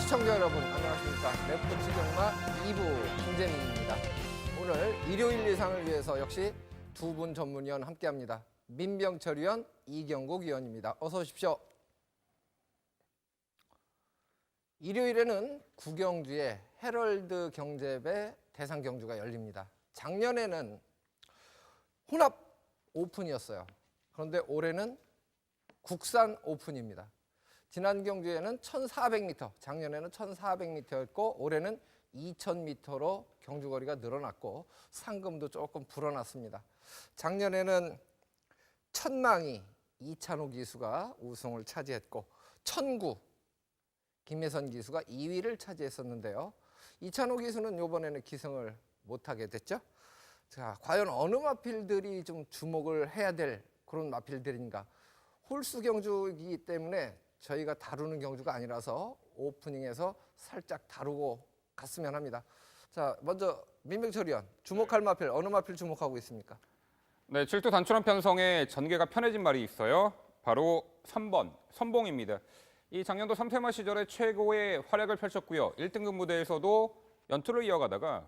시청자 여러분 안녕하십니까. 레포츠 경마 2부 김재민입니다. 오늘 일요일 예상을 위해서 역시 두 분 전문위원 함께합니다. 민병철 위원, 이경국 위원입니다. 어서 오십시오. 일요일에는 구경주의 헤럴드 경제배 대상 경주가 열립니다. 작년에는 혼합 오픈이었어요. 그런데 올해는 국산 오픈입니다. 지난 경주에는 1,400m, 작년에는 1,400m였고 올해는 2,000m로 경주거리가 늘어났고 상금도 조금 불어났습니다. 작년에는 천망이 이찬호 기수가 우승을 차지했고 천구 김혜선 기수가 2위를 차지했었는데요. 이찬호 기수는 이번에는 기승을 못하게 됐죠. 자, 과연 어느 마필들이 좀 주목을 해야 될 그런 마필들인가? 홀수 경주이기 때문에 저희가 다루는 경주가 아니라서 오프닝에서 살짝 다루고 갔으면 합니다. 자, 먼저 민병철 위원, 주목할 마필, 어느 마필 주목하고 있습니까? 네, 7두 단추란 편성에 전개가 편해진 말이 있어요. 바로 3번, 선봉입니다. 이 작년도 3세마 시절에 최고의 활약을 펼쳤고요. 1등급 무대에서도 연투를 이어가다가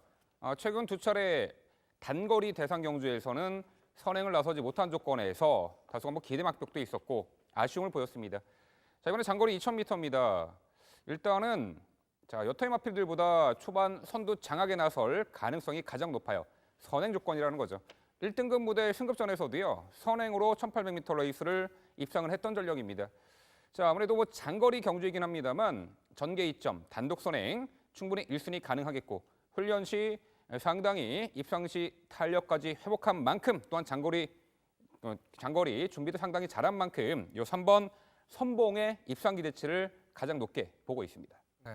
최근 두 차례 단거리 대상 경주에서는 선행을 나서지 못한 조건에서 다소 한번 기대 막벽도 있었고 아쉬움을 보였습니다. 자, 이번에 장거리 2,000m입니다. 일단은 여타의 마필들보다 초반 선두 장악에 나설 가능성이 가장 높아요. 선행 조건이라는 거죠. 1등급 무대 승급전에서도요. 선행으로 1,800m 레이스를 입상을 했던 전력입니다. 자, 아무래도 뭐 장거리 경주이긴 합니다만 전개 2점, 단독 선행 충분히 1순위 가능하겠고 훈련 시 상당히 입상 시 탄력까지 회복한 만큼 또한 장거리 준비도 상당히 잘한 만큼 요 3번 선봉의 입상 기대치를 가장 높게 보고 있습니다. 네,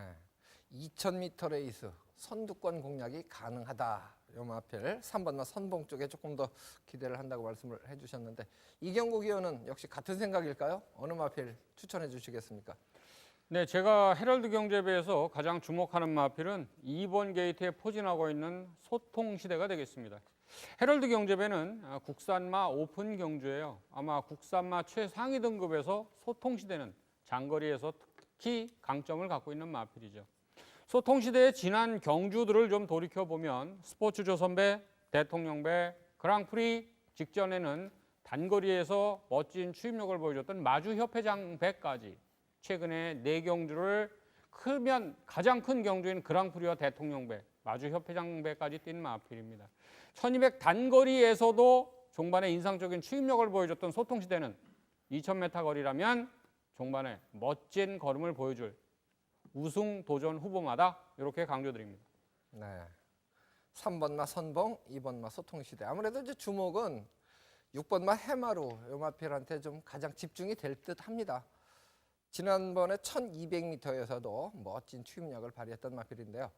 2,000m 레이스 선두권 공략이 가능하다. 요 마필 3번마 선봉 쪽에 조금 더 기대를 한다고 말씀을 해주셨는데 이경국 위원은 역시 같은 생각일까요? 어느 마필 추천해 주시겠습니까? 네, 제가 헤럴드 경제배에서 가장 주목하는 마필은 2번 게이트에 포진하고 있는 소통시대가 되겠습니다. 헤럴드 경제배는 국산마 오픈 경주예요. 아마 국산마 최상위 등급에서 소통시대는 장거리에서 특히 강점을 갖고 있는 마필이죠. 소통시대의 지난 경주들을 좀 돌이켜보면 스포츠조선배, 대통령배, 그랑프리 직전에는 단거리에서 멋진 추임력을 보여줬던 마주협회장배까지 최근에 4경주를 크면 가장 큰 경주인 그랑프리와 대통령배, 마주협회장배까지 뛴 마필입니다. 1200 단거리에서도 종반에 인상적인 추임력을 보여줬던 소통시대는 2000m 거리라면 종반에 멋진 걸음을 보여줄 우승 도전 후보마다 이렇게 강조드립니다. 네, 3번마 선봉, 2번마 소통시대. 아무래도 이제 주목은 6번마 해마루 요 마필한테 좀 가장 집중이 될 듯합니다. 지난번에 1200m에서도 멋진 추임력을 발휘했던 마필인데요.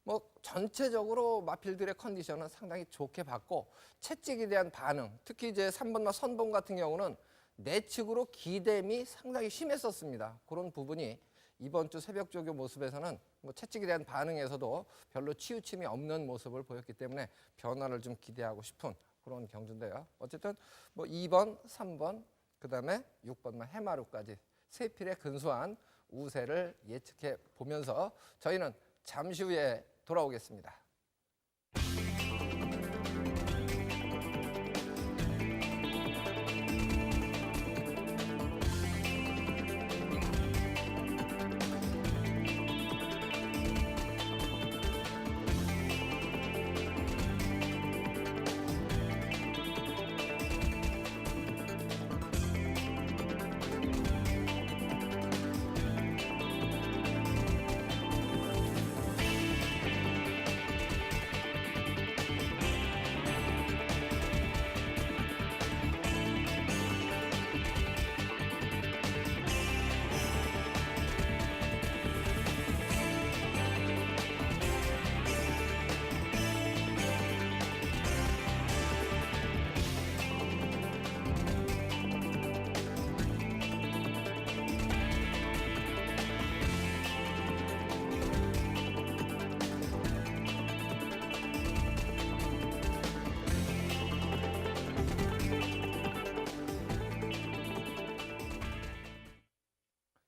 뭐 전체적으로 마필들의 컨디션은 상당히 좋게 봤고 채찍에 대한 반응, 특히 이제 3번마 선봉 같은 경우는 내측으로 기댐이 상당히 심했었습니다. 그런 부분이 이번 주 새벽 조교 모습에서는 뭐 채찍에 대한 반응에서도 별로 치우침이 없는 모습을 보였기 때문에 변화를 좀 기대하고 싶은 그런 경주인데요. 어쨌든 뭐 2번, 3번, 그다음에 6번만 해마루까지 세 필의 근소한 우세를 예측해 보면서 저희는 잠시 후에 돌아오겠습니다.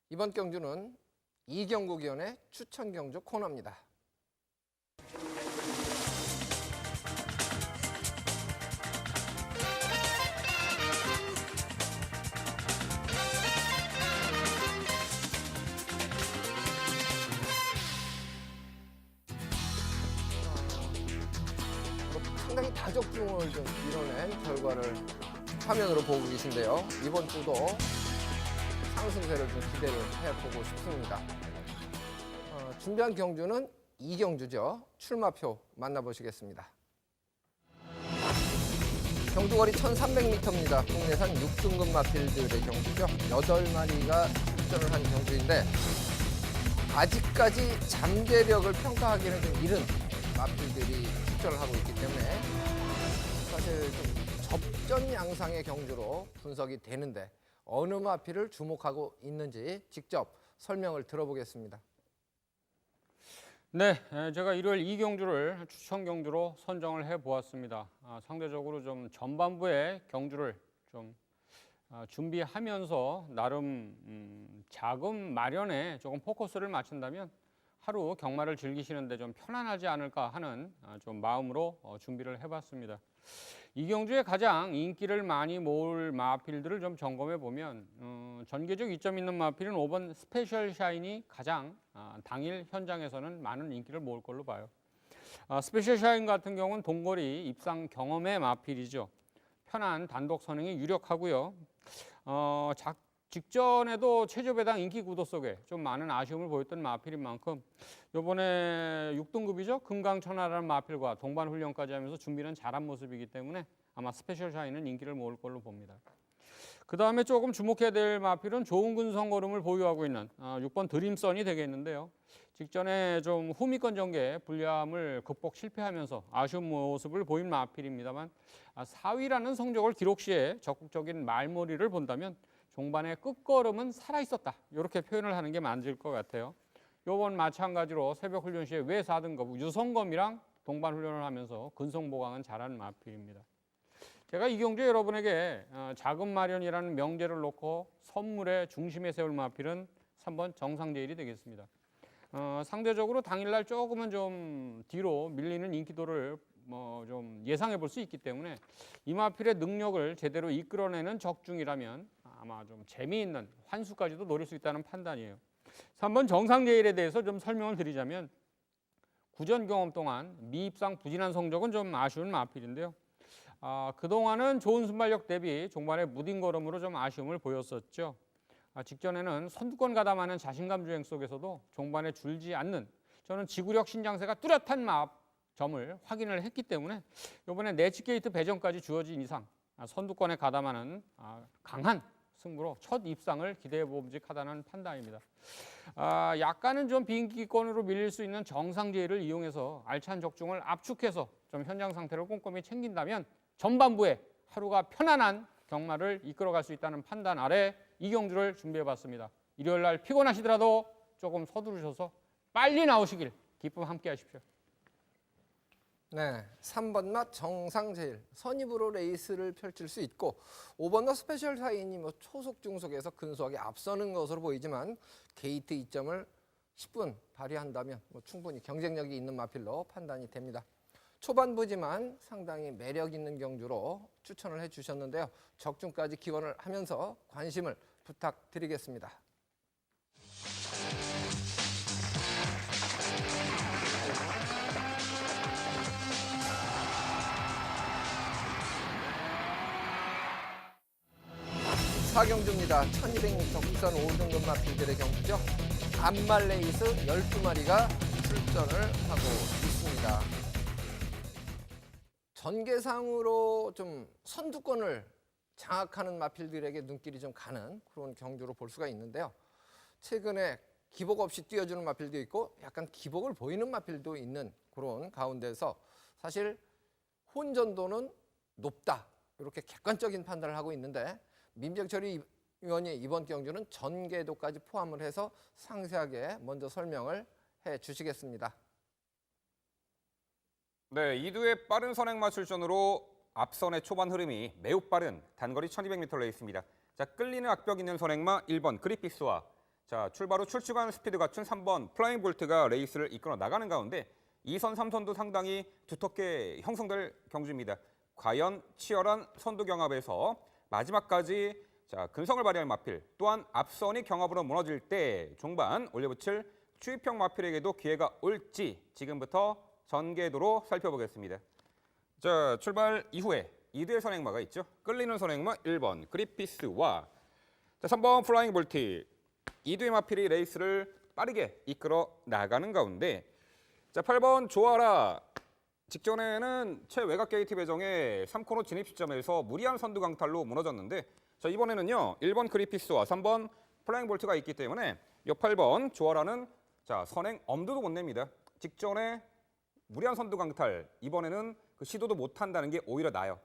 이번 경주는 이경국 위원의 추천 경주 코너입니다. 상당히 다적중을 좀 이뤄낸 결과를 화면으로 보고 계신데요. 이번 주도 상승세를 좀 기대를 해보고 싶습니다. 준비한 경주는 이경주죠. 출마표 만나보시겠습니다. 경주거리 1300m입니다. 국내산 6등급 마필들의 경주죠. 8마리가 출전을 한 경주인데 아직까지 잠재력을 평가하기는 좀 이른 마필들이 출전을 하고 있기 때문에 사실 좀 접전 양상의 경주로 분석이 되는데 어느 마필을 주목하고 있는지 직접 설명을 들어보겠습니다. 네, 제가 일요일 이 경주를 추천 경주로 선정을 해보았습니다. 상대적으로 좀 전반부의 경주를 좀 준비하면서 나름 자금 마련에 조금 포커스를 맞춘다면 하루 경마를 즐기시는데 좀 편안하지 않을까 하는 좀 마음으로 준비를 해봤습니다. 이 경주에 가장 인기를 많이 모을 마필들을 좀 점검해 보면 전개적 이점 있는 마필은 5번 스페셜 샤인이 가장 당일 현장에서는 많은 인기를 모을 걸로 봐요. 스페셜 샤인 같은 경우는 동거리 입상 경험의 마필이죠. 편한 단독 선행이 유력하고요. 직전에도 최저 배당 인기 구도 속에 좀 많은 아쉬움을 보였던 마필인 만큼 이번에 6등급이죠. 금강천하라는 마필과 동반 훈련까지 하면서 준비는 잘한 모습이기 때문에 아마 스페셜 샤인은 인기를 모을 걸로 봅니다. 그 다음에 조금 주목해야 될 마필은 좋은 근성걸음을 보유하고 있는 6번 드림선이 되겠는데요. 직전에 좀 후미권 전개 불리함을 극복 실패하면서 아쉬운 모습을 보인 마필입니다만 4위라는 성적을 기록 시에 적극적인 말머리를 본다면 종반의 끝걸음은 살아있었다. 이렇게 표현을 하는 게 맞을 것 같아요. 이번 마찬가지로 새벽 훈련 시에 외 4등급 유성검이랑 동반 훈련을 하면서 근성 보강은 잘하는 마필입니다. 제가 이 경주에 여러분에게 자금 마련이라는 명제를 놓고 선물의 중심에 세울 마필은 3번 정상제일이 되겠습니다. 상대적으로 당일날 조금은 좀 뒤로 밀리는 인기도를 좀 예상해 볼 수 있기 때문에 이 마필의 능력을 제대로 이끌어내는 적중이라면 아마 좀 재미있는 환수까지도 노릴 수 있다는 판단이에요. 3번 정상제일에 대해서 좀 설명을 드리자면 구전 경험 동안 미입상 부진한 성적은 좀 아쉬운 마필인데요. 그동안은 좋은 순발력 대비 종반의 무딘 걸음으로 좀 아쉬움을 보였었죠. 직전에는 선두권 가담하는 자신감 주행 속에서도 종반에 줄지 않는 저는 지구력 신장세가 뚜렷한 점을 확인을 했기 때문에 이번에 네치게이트 배정까지 주어진 이상 선두권에 가담하는 강한 승부로 첫 입상을 기대해 봄직하다는 판단입니다. 약간은 좀 비인기권으로 밀릴 수 있는 정상제의를 이용해서 알찬 적중을 압축해서 좀 현장 상태를 꼼꼼히 챙긴다면 전반부에 하루가 편안한 경마를 이끌어갈 수 있다는 판단 아래 이 경주를 준비해봤습니다. 일요일 날 피곤하시더라도 조금 서두르셔서 빨리 나오시길 기쁨 함께 하십시오. 네, 3번 맛 정상제일 선입으로 레이스를 펼칠 수 있고 5번 맛 스페셜 샤인이 초속 중속에서 근소하게 앞서는 것으로 보이지만 게이트 이점을 10분 발휘한다면 충분히 경쟁력이 있는 마필로 판단이 됩니다. 초반부지만 상당히 매력 있는 경주로 추천을 해주셨는데요. 적중까지 기원을 하면서 관심을 부탁드리겠습니다. 사경주입니다. 1200m 국산 5등급 마필들의 경주죠. 암말 레이스 12마리가 출전을 하고 있습니다. 전개상으로 좀 선두권을 장악하는 마필들에게 눈길이 좀 가는 그런 경주로 볼 수가 있는데요. 최근에 기복 없이 뛰어주는 마필도 있고 약간 기복을 보이는 마필도 있는 그런 가운데서 사실 혼전도는 높다. 이렇게 객관적인 판단을 하고 있는데 민병철 위원이 이번 경주는 전개도까지 포함을 해서 상세하게 먼저 설명을 해 주시겠습니다. 네, 이두의 빠른 선행마 출전으로 앞선의 초반 흐름이 매우 빠른 단거리 1200m 레이스입니다. 자, 끌리는 악벽 있는 선행마 1번 그리피스와 자, 출발 후 출중한 스피드 갖춘 3번 플라잉 볼트가 레이스를 이끌어 나가는 가운데 2선, 3선도 상당히 두텁게 형성될 경주입니다. 과연 치열한 선두 경합에서 마지막까지 근성을 발휘할 마필, 또한 앞선이 경합으로 무너질 때 종반 올려붙일 추입형 마필에게도 기회가 올지 지금부터 전개도로 살펴보겠습니다. 자, 출발 이후에 2대의 선행마가 있죠. 끌리는 선행마 1번 그리피스와 3번 플라잉 볼트, 2대의 마필이 레이스를 빠르게 이끌어 나가는 가운데 8번 조아라, 직전에는 최외곽 게이트 배정의 3코너 진입 시점에서 무리한 선두 강탈로 무너졌는데 이번에는요 1번 그리피스와 3번 플라잉 볼트가 있기 때문에 이 8번 조아라는 선행 엄두도 못 냅니다. 직전에 무리한 선두 강탈, 이번에는 그 시도도 못한다는 게 오히려 나아요.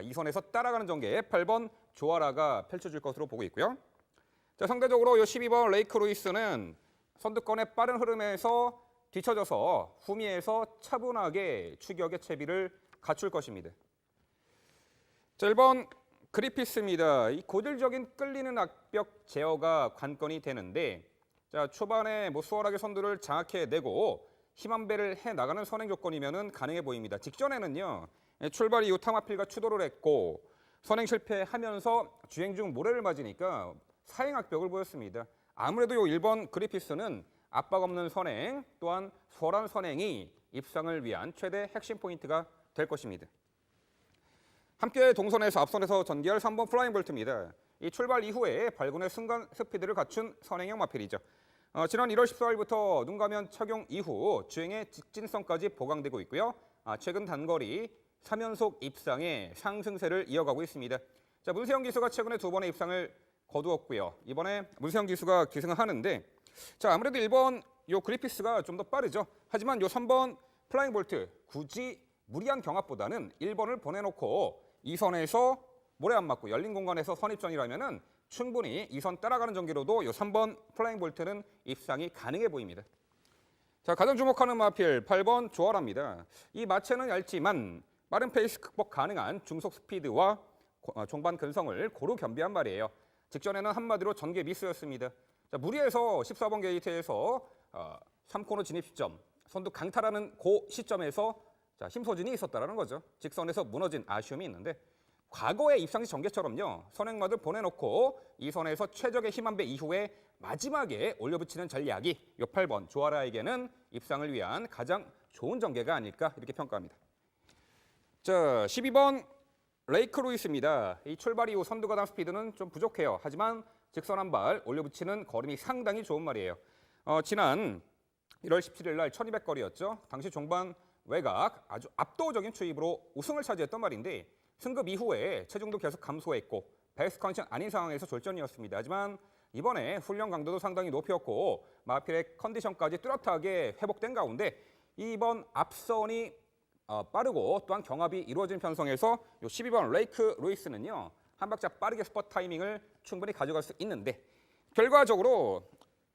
이 선에서 따라가는 전개 8번 조아라가 펼쳐질 것으로 보고 있고요. 상대적으로 이 12번 레이크 루이스는 선두권의 빠른 흐름에서 뒤쳐져서 후미에서 차분하게 추격의 채비를 갖출 것입니다. 1번 그리피스입니다. 이 고질적인 끌리는 악벽 제어가 관건이 되는데 초반에 수월하게 선두를 장악해내고 힘한 배를 해나가는 선행 조건이면 가능해 보입니다. 직전에는요 출발 이후 탐마필과 추돌을 했고 선행 실패하면서 주행 중 모래를 맞으니까 사행 악벽을 보였습니다. 아무래도 이 1번 그리피스는 압박 없는 선행, 또한 수월한 선행이 입상을 위한 최대 핵심 포인트가 될 것입니다. 함께 동선에서 앞선에서 전개할 3번 플라잉 볼트입니다. 이 출발 이후에 발군의 순간 스피드를 갖춘 선행형 마필이죠. 지난 1월 14일부터 눈가면 착용 이후 주행의 직진성까지 보강되고 있고요. 최근 단거리 3연속 입상의 상승세를 이어가고 있습니다. 문세영 기수가 최근에 2번의 입상을 거두었고요. 이번에 문세영 기수가 기승을 하는데 아무래도 1번 요 그리피스가 좀 더 빠르죠. 하지만 요 3번 플라잉 볼트 굳이 무리한 경합보다는 1번을 보내놓고 2선에서 모래 안 맞고 열린 공간에서 선입전이라면은 충분히 2선 따라가는 전개로도 요 3번 플라잉 볼트는 입상이 가능해 보입니다. 가장 주목하는 마필 8번 조아라입니다. 이 마체는 얇지만 빠른 페이스 극복 가능한 중속 스피드와 종반 근성을 고루 겸비한 말이에요. 직전에는 한마디로 전개 미스였습니다. 무리해서 14번 게이트에서 3코너 진입 시점, 선두 강탈하는 그 시점에서 힘소진이 있었다는 거죠. 직선에서 무너진 아쉬움이 있는데 과거의 입상시 전개처럼요. 선행마들 보내놓고 이 선에서 최적의 힘 한 배 이후에 마지막에 올려붙이는 전략이 이 8번 조아라에게는 입상을 위한 가장 좋은 전개가 아닐까 이렇게 평가합니다. 12번 레이크 루이스입니다. 이 출발 이후 선두 가담 스피드는 좀 부족해요. 하지만 직선 한 발 올려붙이는 걸음이 상당히 좋은 말이에요. 지난 1월 17일 날 1200거리였죠. 당시 종반 외곽 아주 압도적인 추입으로 우승을 차지했던 말인데 승급 이후에 체중도 계속 감소했고 베스트 컨디션 아닌 상황에서 졸전이었습니다. 하지만 이번에 훈련 강도도 상당히 높였고 마필의 컨디션까지 뚜렷하게 회복된 가운데 이번 앞선이 빠르고 또한 경합이 이루어진 편성에서 요 12번 레이크 루이스는요. 한 박자 빠르게 스퍼트 타이밍을 충분히 가져갈 수 있는데 결과적으로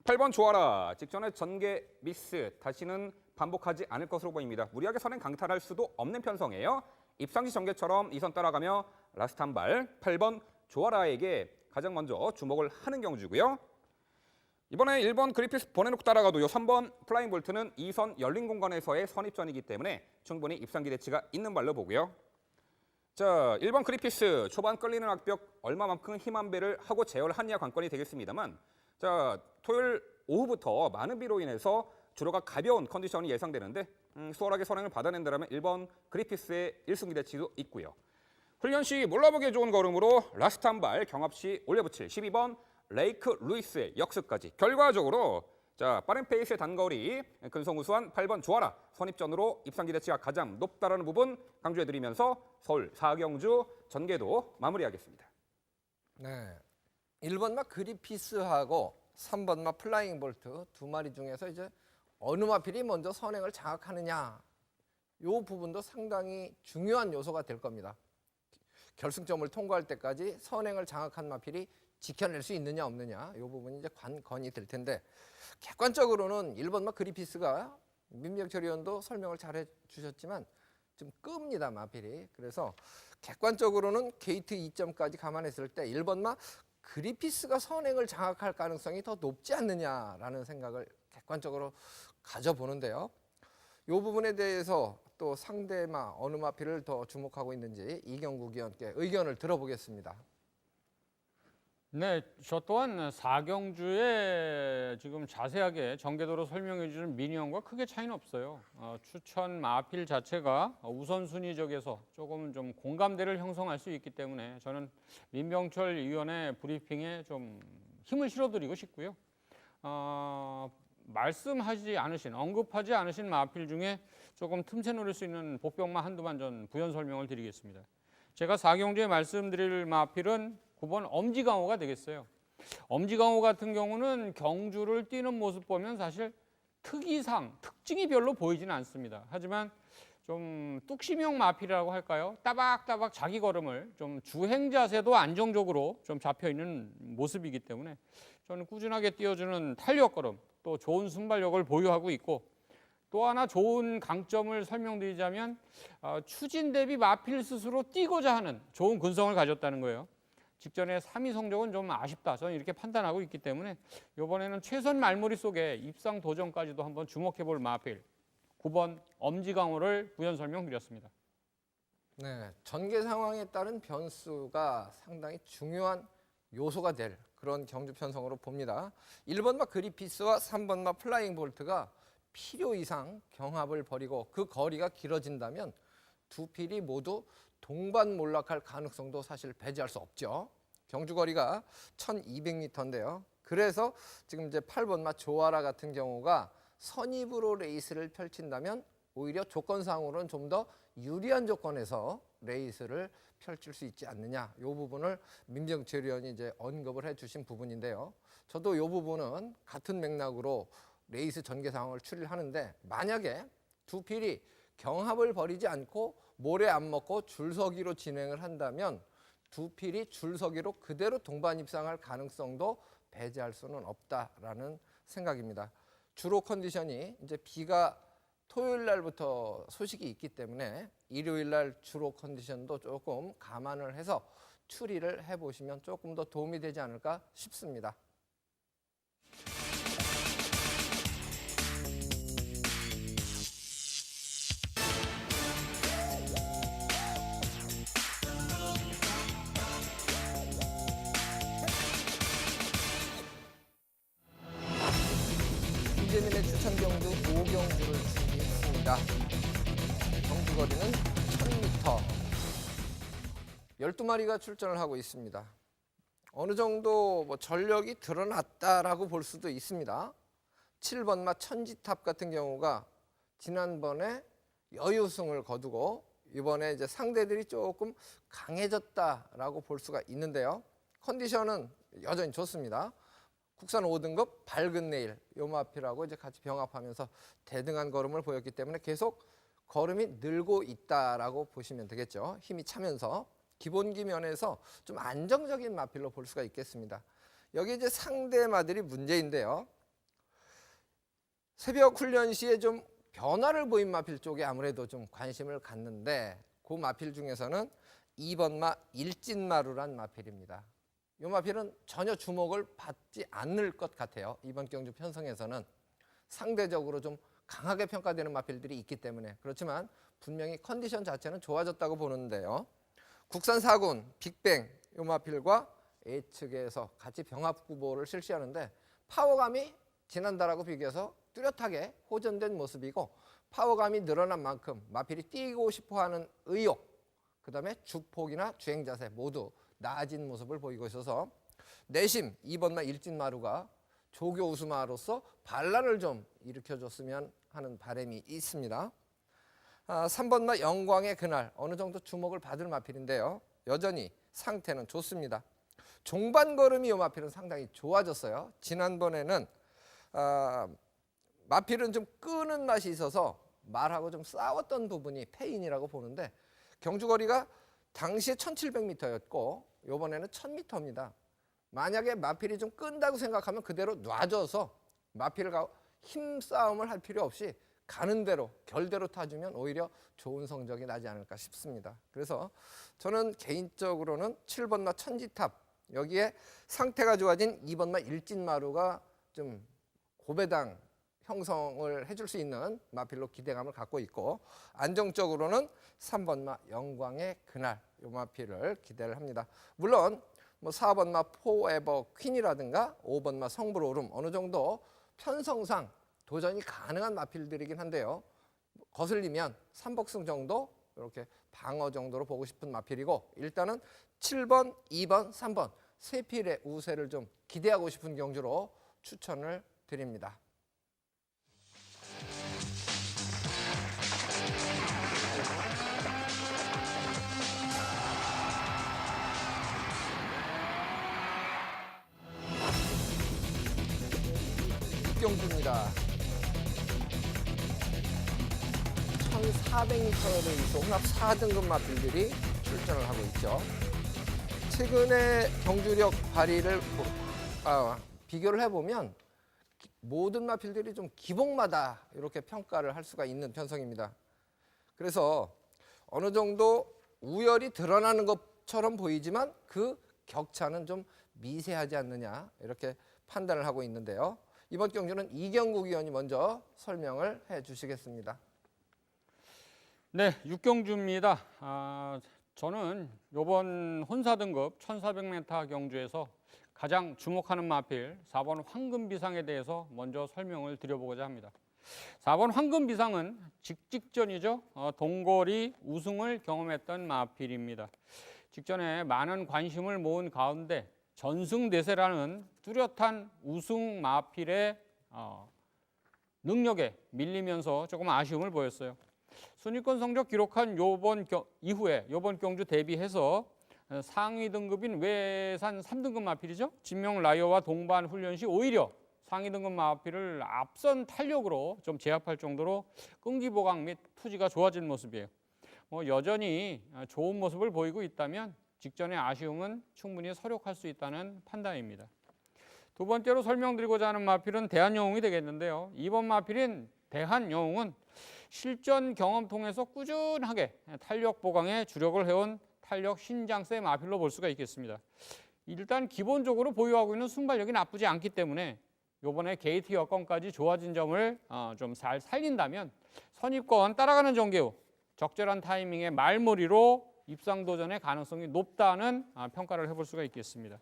8번 조아라 직전에 전개 미스 다시는 반복하지 않을 것으로 보입니다. 무리하게 선행 강탈할 수도 없는 편성이에요. 입상시 전개처럼 2선 따라가며 라스트 한 발 8번 조아라에게 가장 먼저 주목을 하는 경주고요. 이번에 1번 그리피스 보내놓고 따라가도 요 3번 플라잉 볼트는 2선 열린 공간에서의 선입전이기 때문에 충분히 입상 기대치가 있는 발로 보고요. 1번 그리피스 초반 끌리는 악벽 얼마만큼 힘 한 배를 하고 제어를 하느냐 관건이 되겠습니다만 토요일 오후부터 많은 비로 인해서 주로가 가벼운 컨디션이 예상되는데 수월하게 선행을 받아낸다면 1번 그리피스의 1승 기대치도 있고요. 훈련 시 몰라보기 좋은 걸음으로 라스트 한 발 경합 시 올려붙일 12번 레이크 루이스의 역습까지 결과적으로 빠른 페이스의 단거리 근성 우수한 8번 조아라 선입전으로 입상 기대치가 가장 높다라는 부분 강조해드리면서 서울 4경주 전개도 마무리하겠습니다. 네, 1번마 그리피스하고 3번마 플라잉 볼트 두 마리 중에서 이제 어느 마필이 먼저 선행을 장악하느냐 이 부분도 상당히 중요한 요소가 될 겁니다. 결승점을 통과할 때까지 선행을 장악한 마필이 지켜낼 수 있느냐 없느냐 이 부분이 이제 관건이 될 텐데 객관적으로는 1번마 그리피스가 민병철 의원도 설명을 잘 해주셨지만 좀 끕니다 마필이. 그래서 객관적으로는 게이트 2점까지 감안했을 때 1번마 그리피스가 선행을 장악할 가능성이 더 높지 않느냐라는 생각을 객관적으로 가져보는데요. 이 부분에 대해서 또 상대마 어느 마필을 더 주목하고 있는지 이경국 위원께 의견을 들어보겠습니다. 네, 저 또한 4경주에 지금 자세하게 전개도로 설명해 주는 민희형과 크게 차이는 없어요. 추천 마필 자체가 우선순위적에서 조금 좀 공감대를 형성할 수 있기 때문에 저는 민병철 위원의 브리핑에 좀 힘을 실어드리고 싶고요. 말씀하지 않으신, 언급하지 않으신 마필 중에 조금 틈새 노릴 수 있는 복병마 한두만 전 부연 설명을 드리겠습니다. 제가 4경주에 말씀드릴 마필은 9번 엄지강호가 되겠어요. 엄지강호 같은 경우는 경주를 뛰는 모습 보면 사실 특징이 별로 보이지는 않습니다. 하지만 좀 뚝심형 마필이라고 할까요? 따박따박 자기 걸음을 좀 주행 자세도 안정적으로 좀 잡혀 있는 모습이기 때문에 저는 꾸준하게 뛰어주는 탄력 걸음, 또 좋은 순발력을 보유하고 있고, 또 하나 좋은 강점을 설명드리자면 추진 대비 마필 스스로 뛰고자 하는 좋은 근성을 가졌다는 거예요. 직전에 3위 성적은 좀 아쉽다, 저는 이렇게 판단하고 있기 때문에 이번에는 최선 말머리 속에 입상 도전까지도 한번 주목해 볼 마필 9번 엄지강호를 부연 설명드렸습니다. 네, 전개 상황에 따른 변수가 상당히 중요한 요소가 될 그런 경주 편성으로 봅니다. 1번마 그리피스와 3번마 플라잉 볼트가 필요 이상 경합을 벌이고 그 거리가 길어진다면 두 필이 모두 동반 몰락할 가능성도 사실 배제할 수 없죠. 경주 거리가 1200m인데요. 그래서 지금 이제 8번마 조아라 같은 경우가 선입으로 레이스를 펼친다면 오히려 조건상으로는 좀 더 유리한 조건에서 레이스를 펼칠 수 있지 않느냐. 이 부분을 민병철 의원이 이제 언급을 해주신 부분인데요. 저도 이 부분은 같은 맥락으로 레이스 전개 상황을 추리를 하는데, 만약에 두 필이 경합을 벌이지 않고 모래 안 먹고 줄서기로 진행을 한다면 두 필이 줄서기로 그대로 동반 입상할 가능성도 배제할 수는 없다라는 생각입니다. 주로 컨디션이 이제 비가 토요일 날부터 소식이 있기 때문에 일요일 날 주로 컨디션도 조금 감안을 해서 추리를 해보시면 조금 더 도움이 되지 않을까 싶습니다. 김재민의 추천 경주 5경주를 준비했습니다. 경주 거리는 1000m. 12마리가 출전을 하고 있습니다. 어느 정도 전력이 드러났다라고 볼 수도 있습니다. 7번마 천지탑 같은 경우가 지난번에 여유승을 거두고 이번에 이제 상대들이 조금 강해졌다라고 볼 수가 있는데요. 컨디션은 여전히 좋습니다. 국산 5등급 밝은 내일 요마필하고 이제 같이 병합하면서 대등한 걸음을 보였기 때문에 계속 걸음이 늘고 있다라고 보시면 되겠죠. 힘이 차면서 기본기 면에서 좀 안정적인 마필로 볼 수가 있겠습니다. 여기 이제 상대마들이 문제인데요. 새벽 훈련 시에 좀 변화를 보인 마필 쪽에 아무래도 좀 관심을 갖는데, 그 마필 중에서는 2번마 일진마루란 마필입니다. 이 마필은 전혀 주목을 받지 않을 것 같아요. 이번 경주 편성에서는 상대적으로 좀 강하게 평가되는 마필들이 있기 때문에. 그렇지만 분명히 컨디션 자체는 좋아졌다고 보는데요. 국산 4군 빅뱅 이 마필과 A측에서 같이 병합 구보를 실시하는데 파워감이 지난달하고 비교해서 뚜렷하게 호전된 모습이고, 파워감이 늘어난 만큼 마필이 뛰고 싶어하는 의욕, 그 다음에 주폭이나 주행 자세 모두 나아진 모습을 보이고 있어서 내심 2번마 일진마루가 조교 우수마로서 반란을 좀 일으켜줬으면 하는 바람이 있습니다. 3번마 영광의 그날 어느 정도 주목을 받을 마필인데요. 여전히 상태는 좋습니다. 종반 걸음이 이 마필은 상당히 좋아졌어요. 지난번에는 마필은 좀 끄는 맛이 있어서 말하고 좀 싸웠던 부분이 패인이라고 보는데, 경주거리가 당시에 1700m였고 이번에는 1000m입니다. 만약에 마필이 좀 끈다고 생각하면 그대로 놔줘서 마필과 힘싸움을 할 필요 없이 가는 대로 결대로 타주면 오히려 좋은 성적이 나지 않을까 싶습니다. 그래서 저는 개인적으로는 7번마 천지탑 여기에 상태가 좋아진 2번마 일진마루가 좀 고배당 형성을 해줄 수 있는 마필로 기대감을 갖고 있고, 안정적으로는 3번마 영광의 그날 요 마필을 기대를 합니다. 물론 뭐 4번마 포에버 퀸이라든가 5번마 성불오름 어느 정도 편성상 도전이 가능한 마필들이긴 한데요. 거슬리면 삼복승 정도 이렇게 방어 정도로 보고 싶은 마필이고, 일단은 7번, 2번, 3번 세 필의 우세를 좀 기대하고 싶은 경주로 추천을 드립니다. 경주입니다. 1,400m를 이소 혼합 4등급 마필들이 출전을 하고 있죠. 최근에 경주력 발휘를 비교를 해보면 모든 마필들이 좀 기복마다 이렇게 평가를 할 수가 있는 편성입니다. 그래서 어느 정도 우열이 드러나는 것처럼 보이지만 그 격차는 좀 미세하지 않느냐 이렇게 판단을 하고 있는데요. 이번 경주는 이경국 위원이 먼저 설명을 해주시겠습니다. 네, 6경주입니다. 저는 이번 혼사 등급 1400m 경주에서 가장 주목하는 마필 4번 황금비상에 대해서 먼저 설명을 드려보고자 합니다. 4번 황금비상은 직전이죠. 동거리 우승을 경험했던 마필입니다. 직전에 많은 관심을 모은 가운데 전승대세라는 뚜렷한 우승 마필의 능력에 밀리면서 조금 아쉬움을 보였어요. 순위권 성적 기록한 이후에 요번 경주 대비해서 상위 등급인 외산 3등급 마필이죠. 진명 라이어와 동반 훈련 시 오히려 상위 등급 마필을 앞선 탄력으로 좀 제압할 정도로 끈기 보강 및 투지가 좋아진 모습이에요. 여전히 좋은 모습을 보이고 있다면 직전의 아쉬움은 충분히 서력할 수 있다는 판단입니다. 두 번째로 설명드리고자 하는 마필은 대한영웅이 되겠는데요. 이번 마필인 대한영웅은 실전 경험 통해서 꾸준하게 탄력 보강에 주력을 해온 탄력 신장세 마필로 볼 수가 있겠습니다. 일단 기본적으로 보유하고 있는 순발력이 나쁘지 않기 때문에 이번에 게이트 여건까지 좋아진 점을 좀 잘 살린다면 선입권 따라가는 정계후 적절한 타이밍에 말머리로 입상 도전의 가능성이 높다는 평가를 해볼 수가 있겠습니다.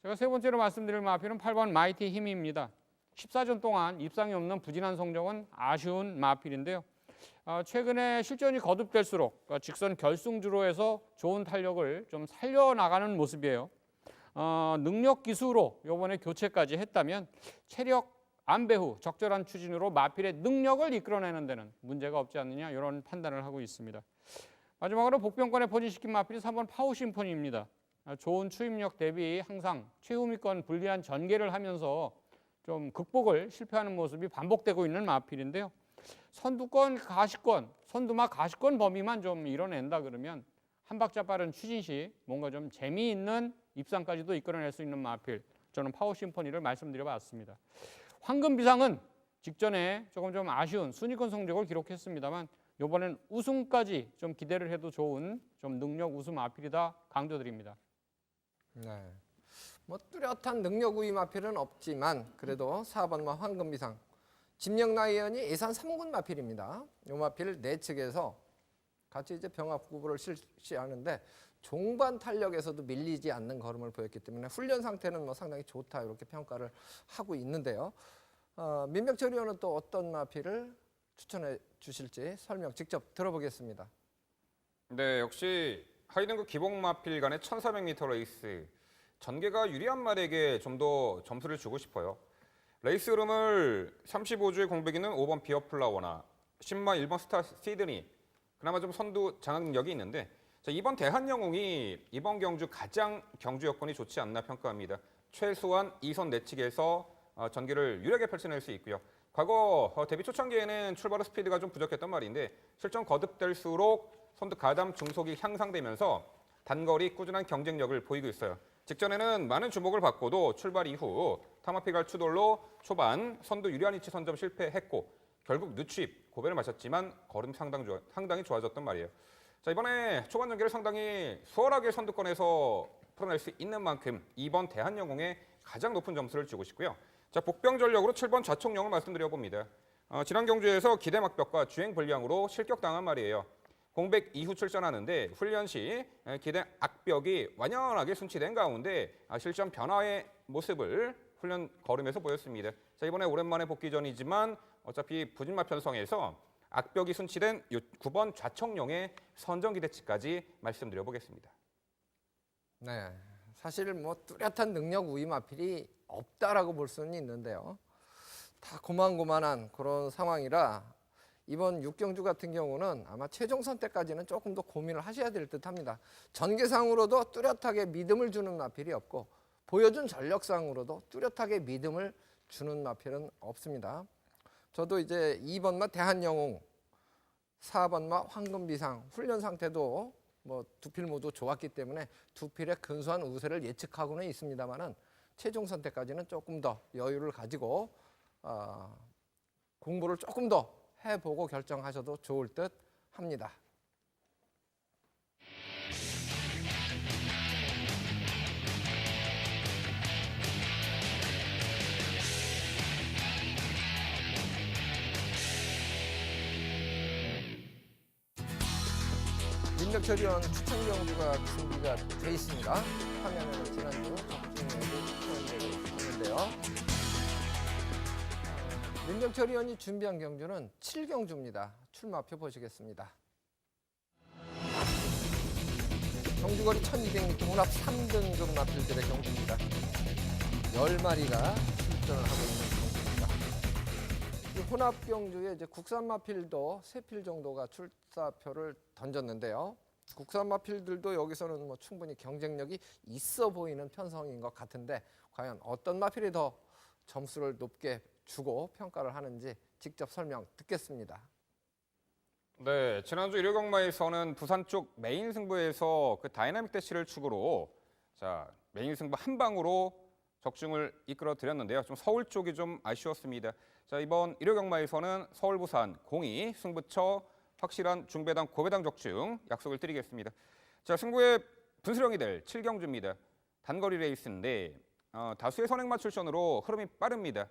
제가 세 번째로 말씀드릴 마필은 8번 마이티 힘입니다. 14전 동안 입상이 없는 부진한 성적은 아쉬운 마필인데요. 최근에 실전이 거듭될수록 직선 결승주로 해서 좋은 탄력을 좀 살려나가는 모습이에요. 능력 기수로 이번에 교체까지 했다면 체력 안배 후 적절한 추진으로 마필의 능력을 이끌어내는 데는 문제가 없지 않느냐 이런 판단을 하고 있습니다. 마지막으로 복병권에 포진시킨 마필이 3번 파워 심포니입니다. 좋은 추임력 대비 항상 최후위권 불리한 전개를 하면서 좀 극복을 실패하는 모습이 반복되고 있는 마필인데요. 선두권 가시권, 선두막 가시권 범위만 좀 이뤄낸다 그러면 한 박자 빠른 추진 시 뭔가 좀 재미있는 입상까지도 이끌어낼 수 있는 마필, 저는 파워 심포니를 말씀드려봤습니다. 황금비상은 직전에 조금 좀 아쉬운 순위권 성적을 기록했습니다만 이번엔 우승까지 좀 기대를 해도 좋은 좀 능력 우승 마필이다 강조드립니다. 네. 뭐 뚜렷한 능력 우위 마필은 없지만 그래도 4번마 황금비상 진명라이언이 예산 3군 마필입니다. 이 마필 내측에서 같이 이제 병합 구부를 실시하는데 종반 탄력에서도 밀리지 않는 걸음을 보였기 때문에 훈련 상태는 뭐 상당히 좋다 이렇게 평가를 하고 있는데요. 민병철 의원은 또 어떤 마필을 추천해 주실지 설명 직접 들어보겠습니다. 네, 역시 하이등급 기복 마필 간의 1400m 레이스. 전개가 유리한 말에게 좀 더 점수를 주고 싶어요. 레이스 흐름을 35주의 공백이는 5번 비어플라워나 10마 1번 스타 시드니, 그나마 좀 선두 장악력이 있는데 이번 대한영웅이 이번 경주 가장 경주 여건이 좋지 않나 평가합니다. 최소한 2선 내측에서 전개를 유리하게 펼쳐낼 수 있고요. 과거 데뷔 초창기에는 출발 후 스피드가 좀 부족했단 말인데 실전 거듭될수록 선두 가담 중속이 향상되면서 단거리 꾸준한 경쟁력을 보이고 있어요. 직전에는 많은 주목을 받고도 출발 이후 타마피갈 추돌로 초반 선두 유리한 위치 선점 실패했고 결국 늦추입 고배를 마셨지만 걸음 상당히 좋아졌단 말이에요. 자, 이번에 초반 전개를 상당히 수월하게 선두권에서 풀어낼 수 있는 만큼 2번 대한영웅에 가장 높은 점수를 주고 싶고요. 자, 복병 전력으로 7번 좌총영을 말씀드려봅니다. 지난 경주에서 기대 막벽과 주행 불량으로 실격당한 말이에요. 공백 이후 출전하는데 훈련 시 기대 악벽이 완연하게 순치된 가운데 실전 변화의 모습을 훈련 걸음에서 보였습니다. 자, 이번에 오랜만에 복귀전이지만 어차피 부진마 편성에서 악벽이 순치된 9번 좌청룡의 선정 기대치까지 말씀드려보겠습니다. 네, 사실 뭐 뚜렷한 능력 우위 마필이 없다라고 볼 수는 있는데요. 다 고만고만한 그런 상황이라 이번 6경주 같은 경우는 아마 최종 선택까지는 조금 더 고민을 하셔야 될 듯합니다. 전개상으로도 뚜렷하게 믿음을 주는 마필이 없고 보여준 전력상으로도 뚜렷하게 믿음을 주는 마필은 없습니다. 저도 이제 2번마 대한영웅, 4번마 황금비상 훈련 상태도 뭐 두 필 모두 좋았기 때문에 두 필의 근소한 우세를 예측하고는 있습니다만은 최종 선택까지는 조금 더 여유를 가지고 공부를 조금 더 해보고 결정하셔도 좋을 듯 합니다. 민덕철 의원 추천 경주가 준비가 돼 있습니다. 화면에는 지난주 적중에도 추천되고 있는데요. 민덕철 의원이 준비한 경주는 7경주입니다. 출마표 보시겠습니다. 경주거리 1200m 혼합 3등급 마필들의 경주입니다. 10마리가 출전을 하고 있는 경주입니다. 이 혼합 경주에 이제 국산 마필도 3필 정도가 출사표를 던졌는데요. 국산 마필들도 여기서는 뭐 충분히 경쟁력이 있어 보이는 편성인 것 같은데 과연 어떤 마필이 더 점수를 높게 주고 평가를 하는지 직접 설명 듣겠습니다. 네, 지난주 일요경마에서는 부산 쪽 메인 승부에서 그 다이나믹 대시를 축으로 자 메인 승부 한 방으로 적중을 이끌어 드렸는데요. 좀 서울 쪽이 좀 아쉬웠습니다. 자, 이번 일요경마에서는 서울 부산 공이 승부처 확실한 중배당 고배당 적중 약속을 드리겠습니다. 자, 승부의 분수령이 될 7경주입니다. 단거리 레이스인데 다수의 선행마 출전으로 흐름이 빠릅니다.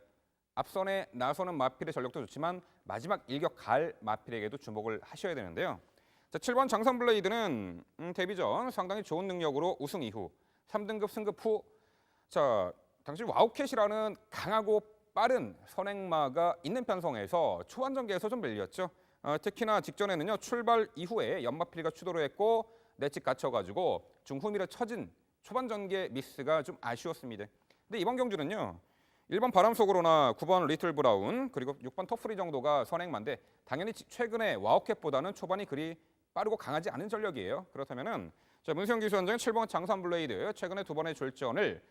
앞선에 나서는 마필의 전력도 좋지만 마지막 일격 갈 마필에게도 주목을 하셔야 되는데요. 자, 7번 장선블레이드는 데뷔 전 상당히 좋은 능력으로 우승 이후 3등급 승급 후 자, 당시 와우캣이라는 강하고 빠른 선행마가 있는 편성에서 초반 전개에서 좀 밀렸죠. 특히나 직전에는요 출발 이후에 연마필가 추돌을 했고 내집 갇혀가지고 중후미를 쳐진 초반 전개 미스가 좀 아쉬웠습니다. 근데 이번 경주는요 1번 바람 속으로나 9번 리틀 브라운 그리고 6번 터프리 정도가 선행마인데 당연히 최근에 와우캣보다는 초반이 그리 빠르고 강하지 않은 전력이에요. 그렇다면은 문세영 기수원장은 7번 장산 블레이드 최근에 2번의 출전을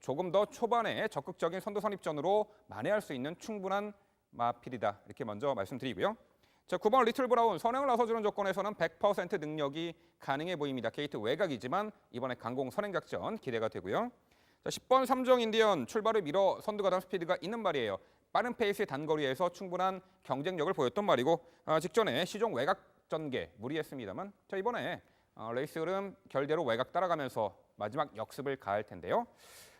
조금 더 초반에 적극적인 선두 선입전으로 만회할 수 있는 충분한 마필이다 이렇게 먼저 말씀드리고요. 자, 9번 리틀 브라운 선행을 나서주는 조건에서는 100% 능력이 가능해 보입니다. 게이트 외곽이지만 이번에 강공 선행 작전 기대가 되고요. 자, 10번 삼정 인디언 출발을 밀어 선두 가담 스피드가 있는 말이에요. 빠른 페이스의 단거리에서 충분한 경쟁력을 보였던 말이고 직전에 시종 외곽 전개 무리했습니다만 자, 이번에 레이스 흐름 결대로 외곽 따라가면서 마지막 역습을 가할 텐데요.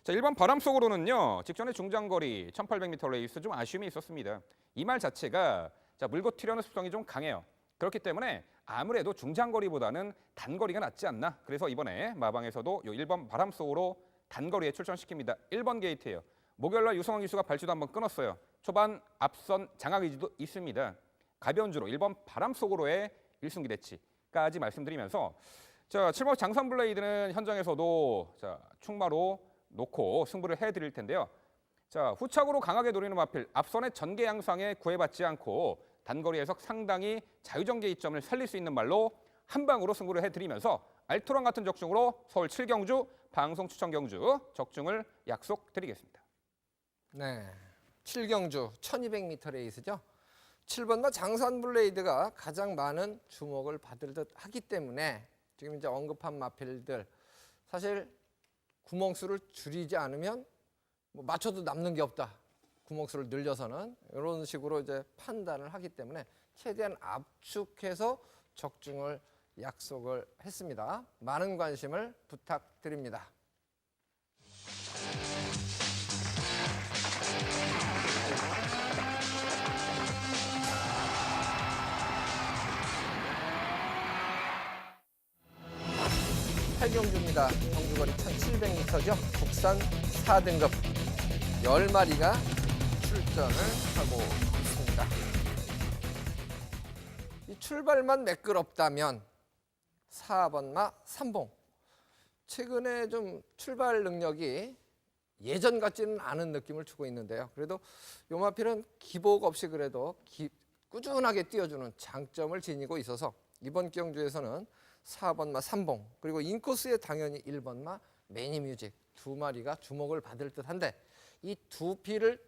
자, 1번 바람 속으로는요. 직전에 중장거리 1800m 레이스 좀 아쉬움이 있었습니다. 이 말 자체가 자, 물고 튀려는 습성이 좀 강해요. 그렇기 때문에 아무래도 중장거리보다는 단거리가 낫지 않나. 그래서 이번에 마방에서도 요 1번 바람 속으로 단거리에 출전시킵니다. 1번 게이트예요. 목요일날 유성환 기수가 발주도 한번 끊었어요. 초반 앞선 장악 의지도 있습니다. 가벼운 주로 1번 바람 속으로의 1승 기대치까지 말씀드리면서 자, 7번 장산 블레이드는 현장에서도 자, 충마로 놓고 승부를 해드릴 텐데요. 자, 후착으로 강하게 노리는 마필 앞선의 전개 양상에 구애받지 않고 단거리에서 상당히 자유전개 이점을 살릴 수 있는 말로 한 방으로 승부를 해드리면서 알토란 같은 적중으로 서울 7경주 방송 추천 경주 적중을 약속드리겠습니다. 네, 7경주 1200m 레이스죠. 7번마 장산 블레이드가 가장 많은 주목을 받을 듯 하기 때문에 지금 이제 언급한 마필들 사실 구멍수를 줄이지 않으면 뭐 맞춰도 남는 게 없다. 구멍수를 늘려서는 이런 식으로 이제 판단을 하기 때문에 최대한 압축해서 적중을 약속을 했습니다. 많은 관심을 부탁드립니다. 팔경주입니다. 경주거리 1700m죠. 국산 4등급 10마리가 출전을 하고 있습니다. 이 출발만 매끄럽다면 4번마 삼봉. 최근에 좀 출발 능력이 예전 같지는 않은 느낌을 주고 있는데요. 그래도 요마필은 기복 없이 그래도 꾸준하게 뛰어주는 장점을 지니고 있어서 이번 경주에서는 4번마 삼봉 그리고 인코스에 당연히 1번마 매니뮤직 2마리가 주목을 받을 듯한데 이 두 피를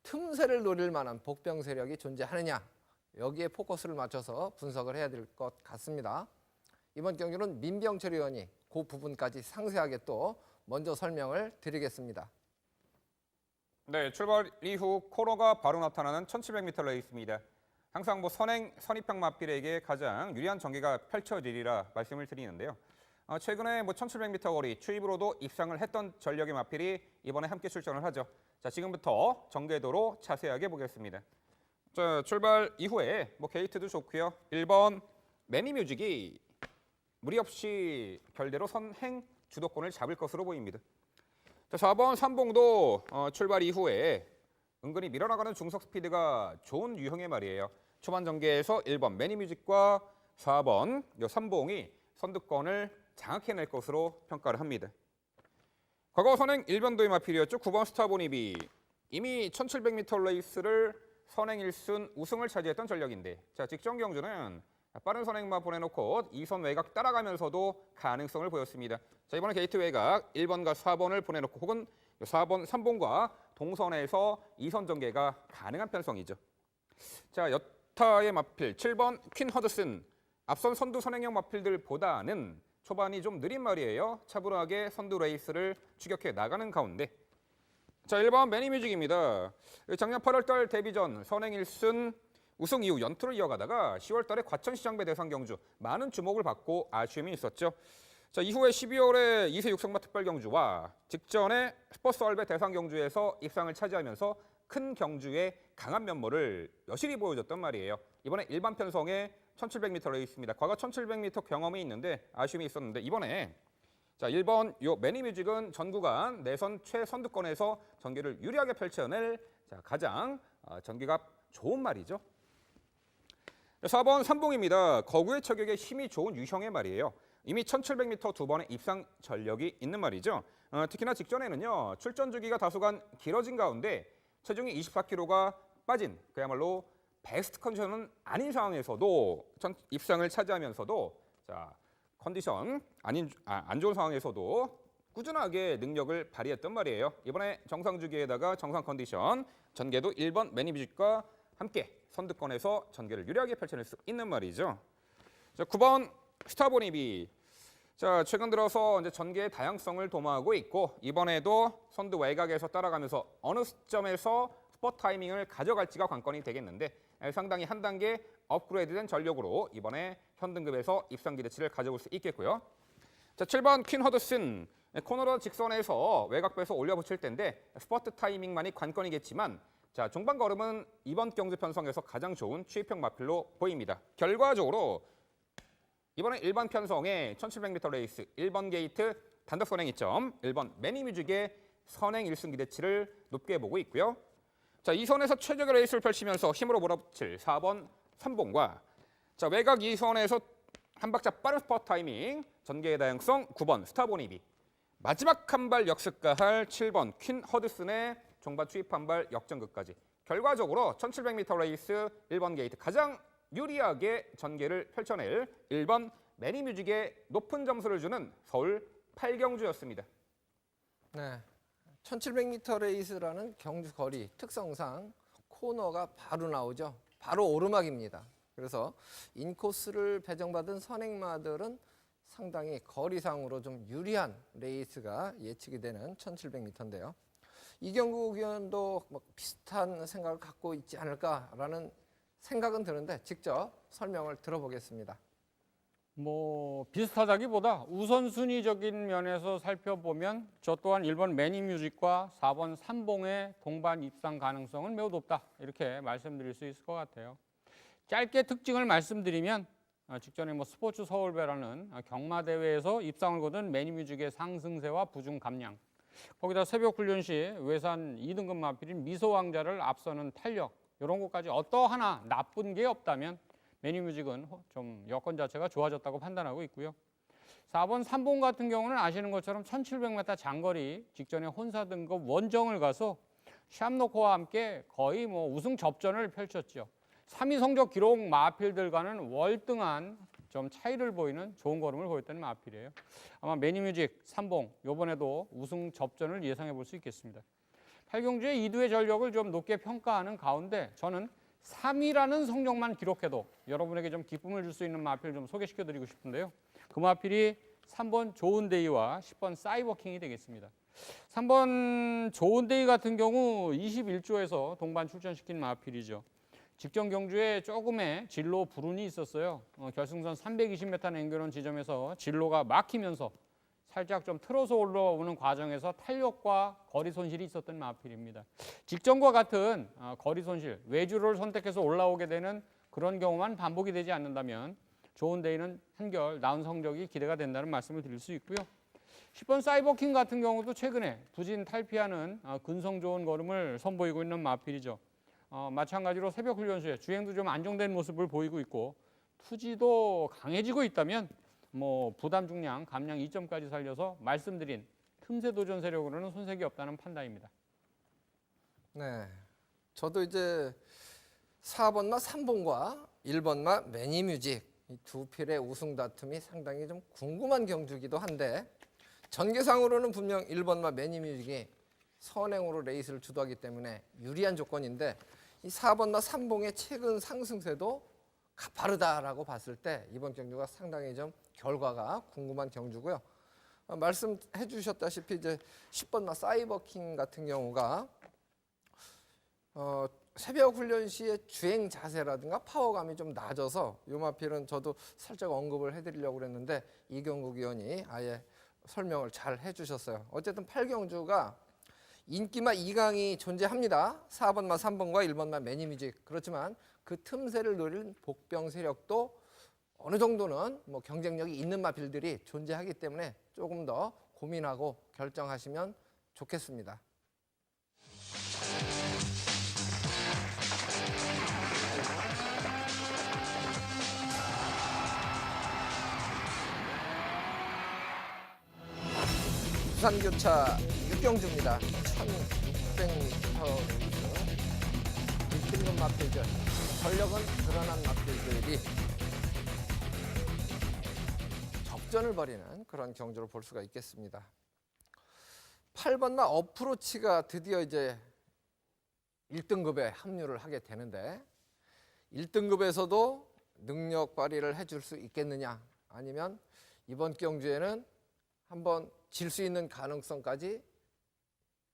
틈새를 노릴 만한 복병 세력이 존재하느냐 여기에 포커스를 맞춰서 분석을 해야 될 것 같습니다. 이번 경주는 민병철 의원이 그 부분까지 상세하게 또 먼저 설명을 드리겠습니다. 네, 출발 이후 코너가 바로 나타나는 1700m 레이스입니다. 항상 선입형 마필에게 가장 유리한 전개가 펼쳐지리라 말씀을 드리는데요. 최근에 1700m 거리 추입으로도 입상을 했던 전력의 마필이 이번에 함께 출전을 하죠. 자, 지금부터 전개도로 자세하게 보겠습니다. 자, 출발 이후에 게이트도 좋고요. 1번 매니뮤직이 무리 없이 결대로 선행 주도권을 잡을 것으로 보입니다. 자, 4번 삼봉도 출발 이후에 은근히 밀어나가는 중속 스피드가 좋은 유형의 말이에요. 초반 전개에서 1번 매니뮤직과 4번 삼봉이 선두권을 장악해낼 것으로 평가를 합니다. 과거 선행 1변도의 마필이었죠. 9번 스타보니비. 이미 1700m 레이스를 선행 1순 우승을 차지했던 전력인데 자, 직전 경주는 빠른 선행만 보내놓고 2선 외곽 따라가면서도 가능성을 보였습니다. 자, 이번에 게이트 외곽 1번과 4번을 보내놓고 혹은 4번 3번과 동선에서 2선 전개가 가능한 편성이죠. 자, 여타의 마필 7번 퀸 허드슨. 앞선 선두 선행형 마필들보다는 초반이 좀 느린 말이에요. 차분하게 선두 레이스를 추격해 나가는 가운데 자, 1번 매니뮤직입니다. 작년 8월 달 데뷔 전 선행 1순 우승 이후 연투를 이어가다가 10월 달에 과천시장배 대상 경주 많은 주목을 받고 아쉬움이 있었죠. 자, 이후에 12월에 2세 육성마 특별 경주와 직전에 스포츠 얼배 대상 경주에서 입상을 차지하면서 큰 경주의 강한 면모를 여실히 보여줬단 말이에요. 이번에 일반 편성의 1700m 레이스입니다. 과거 1700m 경험이 있는데 아쉬움이 있었는데 이번에 자, 1번 요 매니뮤직은 전 구간 내선 최선두권에서 전개를 유리하게 펼쳐낼 가장 전개가 좋은 말이죠. 4번 삼봉입니다. 거구의 처격에 힘이 좋은 유형의 말이에요. 이미 1700m 두 번의 입상 전력이 있는 말이죠. 특히나 직전에는요. 출전 주기가 다소간 길어진 가운데 체중이 24kg가 빠진 그야말로 베스트 컨디션은 아닌 상황에서도 입상을 차지하면서도 자, 컨디션 안 좋은 상황에서도 꾸준하게 능력을 발휘했던 말이에요. 이번에 정상 주기에다가 정상 컨디션 전개도 1번 매니뮤직과 함께 선두권에서 전개를 유리하게 펼쳐낼 수 있는 말이죠. 자, 9번 스타보니비. 자, 최근 들어서 이제 전개의 다양성을 도모하고 있고 이번에도 선두 외곽에서 따라가면서 어느 시점에서 스포 타이밍을 가져갈지가 관건이 되겠는데 상당히 한 단계 업그레이드된 전력으로 이번에 현등급에서 입상 기대치를 가져올 수 있겠고요. 자, 7번 퀸 허드슨. 코너로 직선에서 외곽 배서 올려붙일 텐데 스포트 타이밍만이 관건이겠지만 자, 종반 걸음은 이번 경주 편성에서 가장 좋은 추입형 마필로 보입니다. 결과적으로 이번에 일반 편성의 1700m 레이스 1번 게이트 단독 선행 2점, 1번 매니뮤직의 선행 1승 기대치를 높게 보고 있고요. 자, 2선에서 최적의 레이스를 펼치면서 힘으로 몰아붙일 4번 삼봉과 자, 외곽 2선에서 한 박자 빠른 스포트 타이밍, 전개의 다양성 9번 스타보니비. 마지막 한 발 역습가할 7번 퀸 허드슨의 종반 추입 한 발 역전극까지. 결과적으로 1700m 레이스 1번 게이트 가장 유리하게 전개를 펼쳐낼 1번 매니뮤직에 높은 점수를 주는 서울 8경주였습니다. 네, 1700m 레이스라는 경주 거리 특성상 코너가 바로 나오죠. 바로 오르막입니다. 그래서 인코스를 배정받은 선행마들은 상당히 거리상으로 좀 유리한 레이스가 예측이 되는 1700m인데요. 이경국 의원도 비슷한 생각을 갖고 있지 않을까라는 생각은 드는데 직접 설명을 들어보겠습니다. 뭐 비슷하다기보다 우선순위적인 면에서 살펴보면 저 또한 1번 매니뮤직과 4번 삼봉의 동반 입상 가능성은 매우 높다 이렇게 말씀드릴 수 있을 것 같아요. 짧게 특징을 말씀드리면 직전에 뭐 스포츠 서울배라는 경마 대회에서 입상을 거둔 매니뮤직의 상승세와 부중 감량, 거기다 새벽 훈련 시 외산 2등급 마필인 미소왕자를 앞서는 탄력, 이런 것까지 어떠하나 나쁜 게 없다면 매니뮤직은 좀 여건 자체가 좋아졌다고 판단하고 있고요. 4번 삼봉 같은 경우는 아시는 것처럼 1700m 장거리 직전에 혼사 등급 원정을 가서 샴노코와 함께 거의 뭐 우승 접전을 펼쳤죠. 3위 성적 기록 마필들과는 월등한 좀 차이를 보이는 좋은 걸음을 보였던 마필이에요. 아마 매니뮤직, 삼봉 이번에도 우승 접전을 예상해 볼 수 있겠습니다. 8경주의 2두의 전력을 좀 높게 평가하는 가운데 저는 3위라는 성적만 기록해도 여러분에게 좀 기쁨을 줄 수 있는 마필을 좀 소개시켜 드리고 싶은데요. 그 마필이 3번 좋은데이와 10번 사이버킹이 되겠습니다. 3번 좋은데이 같은 경우 21조에서 동반 출전시킨 마필이죠. 직전 경주에 조금의 진로 불운이 있었어요. 결승선 320m 남겨놓은 지점에서 진로가 막히면서 살짝 좀 틀어서 올라오는 과정에서 탄력과 거리 손실이 있었던 마필입니다. 직전과 같은 거리 손실, 외주를 선택해서 올라오게 되는 그런 경우만 반복이 되지 않는다면 좋은 데이는 한결 나은 성적이 기대가 된다는 말씀을 드릴 수 있고요. 10번 사이버킹 같은 경우도 최근에 부진 탈피하는 근성 좋은 걸음을 선보이고 있는 마필이죠. 마찬가지로 새벽 훈련소에 주행도 좀 안정된 모습을 보이고 있고 투지도 강해지고 있다면 뭐 부담 중량, 감량 2점까지 살려서 말씀드린 틈새 도전 세력으로는 손색이 없다는 판단입니다. 네, 저도 이제 4번마 삼봉과 1번마 매니뮤직 이 두 필의 우승 다툼이 상당히 좀 궁금한 경주기도 한데 전개상으로는 분명 1번마 매니뮤직이 선행으로 레이스를 주도하기 때문에 유리한 조건인데 이 4번마 삼봉의 최근 상승세도 가파르다라고 봤을 때 이번 경주가 상당히 좀 결과가 궁금한 경주고요. 말씀해 주셨다시피 이제 10번마 사이버킹 같은 경우가 새벽 훈련 시에 주행 자세라든가 파워감이 좀 낮아서 요 마필은 저도 살짝 언급을 해드리려고 그랬는데 이경국 위원이 아예 설명을 잘 해주셨어요. 어쨌든 8경주가 인기마 2강이 존재합니다. 4번마 3번과 1번마 매니뮤직. 그렇지만 그 틈새를 노릴 복병 세력도 어느 정도는 뭐 경쟁력이 있는 마필들이 존재하기 때문에 조금 더 고민하고 결정하시면 좋겠습니다. 부산교차 6경주입니다. 1600m 1등급 마필들, 전력은 드러난 마필들이 접전을 벌이는 그런 경주를 볼 수가 있겠습니다. 8번마 어프로치가 드디어 이제 1등급에 합류를 하게 되는데 1등급에서도 능력 발휘를 해줄 수 있겠느냐, 아니면 이번 경주에는 한번 질 수 있는 가능성까지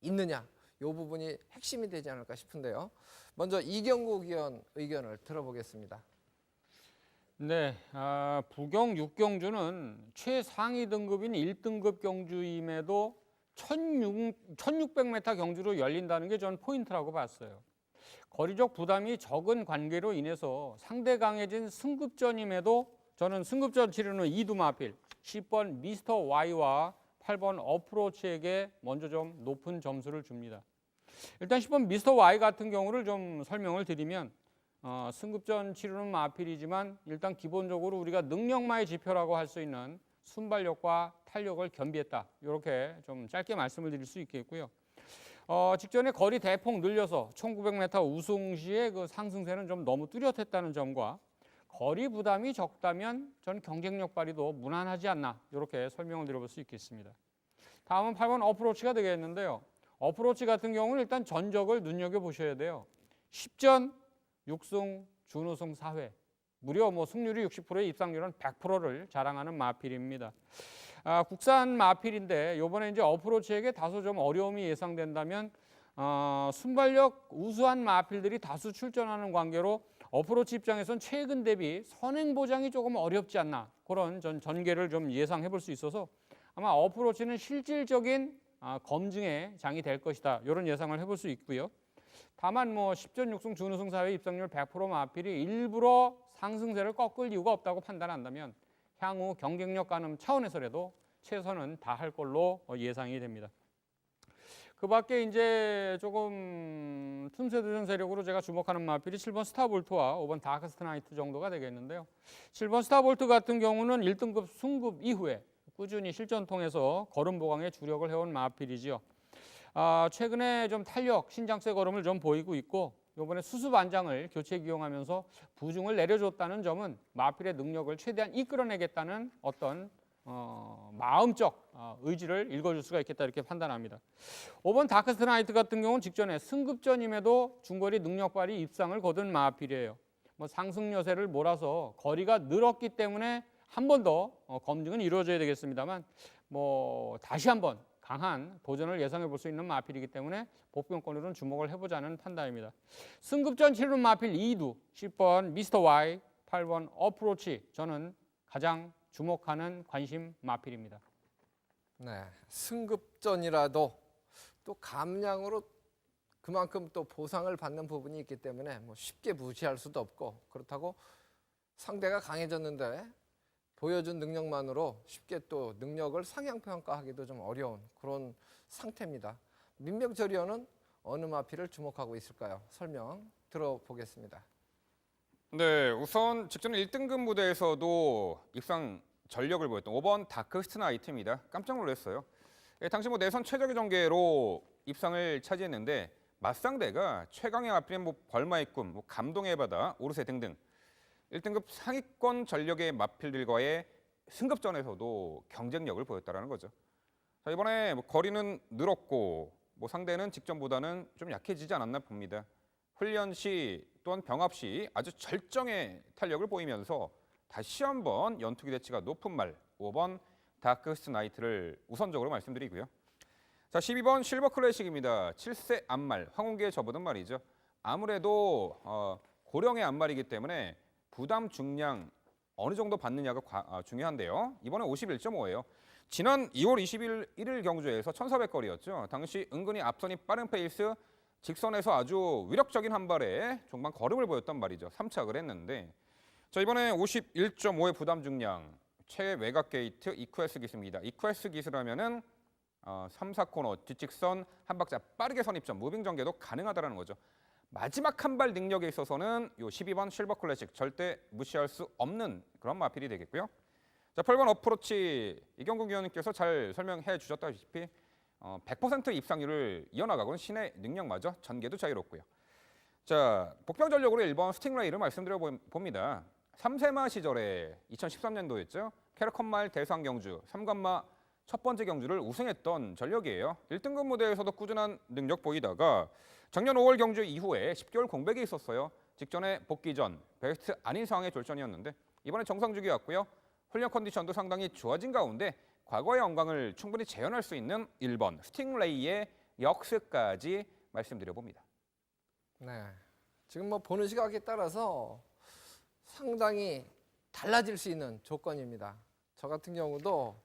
있느냐, 이 부분이 핵심이 되지 않을까 싶은데요. 먼저 이경국 위원 의견을 들어보겠습니다. 네, 부경 6경주는 최상위 등급인 1등급 경주임에도 1600m 경주로 열린다는 게 전 포인트라고 봤어요. 거리적 부담이 적은 관계로 인해서 상대 강해진 승급전임에도 저는 승급전 치르는 2두 마필 10번 미스터 Y와 8번 어프로치에게 먼저 좀 높은 점수를 줍니다. 일단 10번 미스터 Y 같은 경우를 좀 설명을 드리면 승급전 치르는 마필이지만 일단 기본적으로 우리가 능력마의 지표라고 할 수 있는 순발력과 탄력을 겸비했다, 이렇게 좀 짧게 말씀을 드릴 수 있겠고요. 직전에 거리 대폭 늘려서 1900m 우승 시에 그 상승세는 좀 너무 뚜렷했다는 점과 거리 부담이 적다면 전 경쟁력 발휘도 무난하지 않나, 이렇게 설명을 드려볼 수 있겠습니다. 다음은 8번 어프로치가 되겠는데요. 어프로치 같은 경우는 일단 전적을 눈여겨보셔야 돼요. 10전 6승 준우승 4회, 무려 뭐 승률이 60%의 입상률은 100%를 자랑하는 마필입니다. 국산 마필인데 이번에 이제 어프로치에게 다소 좀 어려움이 예상된다면 순발력 우수한 마필들이 다수 출전하는 관계로 어프로치 입장에선 최근 대비 선행 보장이 조금 어렵지 않나 그런 전개를 좀 예상해 볼 수 있어서 아마 어프로치는 실질적인 검증의 장이 될 것이다 이런 예상을 해볼 수 있고요. 다만 뭐 10전 6승 준우승 사회 입상률 100% 마필이 일부러 상승세를 꺾을 이유가 없다고 판단한다면 향후 경쟁력 가늠 차원에서라도 최선은 다할 걸로 예상이 됩니다. 그 밖에 이제 조금 틈새 도전 세력으로 제가 주목하는 마필이 7번 스타볼트와 5번 다크스트 나이트 정도가 되겠는데요. 7번 스타볼트 같은 경우는 1등급 승급 이후에 꾸준히 실전 통해서 걸음 보강에 주력을 해온 마필이지요. 최근에 좀 탄력, 신장세 걸음을 좀 보이고 있고 이번에 수습 안장을 교체 기용하면서 부중을 내려줬다는 점은 마필의 능력을 최대한 이끌어내겠다는 어떤 마음적 의지를 읽어줄 수가 있겠다 이렇게 판단합니다. 5번 다크스트 나이트 같은 경우는 직전에 승급전임에도 중거리 능력 발휘 입상을 거둔 마필이에요. 뭐 상승 여세를 몰아서 거리가 늘었기 때문에 한 번 더 검증은 이루어져야 되겠습니다만 뭐 다시 한번 강한 도전을 예상해 볼 수 있는 마필이기 때문에 복병권으로는 주목을 해보자는 판단입니다. 승급전 치르는 마필 2두 10번 미스터 Y, 8번 어프로치 저는 가장 주목하는 관심 마필입니다. 네, 승급전이라도 또 감량으로 그만큼 또 보상을 받는 부분이 있기 때문에 뭐 쉽게 무시할 수도 없고 그렇다고 상대가 강해졌는데 보여준 능력만으로 쉽게 또 능력을 상향평가하기도 좀 어려운 그런 상태입니다. 민병철위원은 어느 마필을 주목하고 있을까요? 설명 들어보겠습니다. 네, 우선 직전 1등급 무대에서도 입상 전력을 보였던 5번 다크스트 나이트입니다. 깜짝 놀랐어요. 당시 뭐 내선 최적의 전개로 입상을 차지했는데 맞상대가 최강의 마필인 뭐 벌마의 꿈, 뭐 감동의 바다, 오르세 등등 1등급 상위권 전력의 마필들과의 승급전에서도 경쟁력을 보였다라는 거죠. 자, 이번에 뭐 거리는 늘었고 뭐 상대는 직전보다는 좀 약해지지 않았나 봅니다. 훈련 시 또한 병합 시 아주 절정의 탄력을 보이면서 다시 한번 연투 기대치가 높은 말 5번 다크스트 나이트를 우선적으로 말씀드리고요. 자, 12번 실버 클래식입니다. 7세 앞말 황혼기에 접어든 말이죠. 아무래도 고령의 앞말이기 때문에 부담 중량 어느 정도 받느냐가 중요한데요. 이번에 51.5예요. 지난 2월 21일 경주에서 1400거리였죠. 당시 은근히 앞선이 빠른 페이스, 직선에서 아주 위력적인 한 발에 종반 걸음을 보였단 말이죠. 3착을 했는데 자, 이번에 51.5의 부담 중량, 최외곽 게이트 EQS 기수입니다. EQS 기수라면은 3, 4코너 뒷직선 한 박자 빠르게 선입점, 무빙 전개도 가능하다는 거죠. 마지막 한 발 능력에 있어서는 요 12번 실버 클래식 절대 무시할 수 없는 그런 마필이 되겠고요. 자, 8번 어프로치 이경국 위원님께서 잘 설명해 주셨다시피 100% 입상률을 이어나가고는 신의 능력마저 전개도 자유롭고요. 자, 복병 전력으로 1번 스팅레이를 말씀드려 봅니다. 3세마 시절에 2013년도였죠. 캐럿컷말 대상 경주 3관마 첫 번째 경주를 우승했던 전력이에요. 1등급 무대에서도 꾸준한 능력 보이다가 작년 5월 경주 이후에 10개월 공백이 있었어요. 직전에 복귀 전 베스트 아닌 상황의 졸전이었는데 이번에 정상주기 왔고요. 훈련 컨디션도 상당히 좋아진 가운데 과거의 영광을 충분히 재현할 수 있는 1번 스팅레이의 역습까지 말씀드려봅니다. 네, 지금 뭐 보는 시각에 따라서 상당히 달라질 수 있는 조건입니다. 저 같은 경우도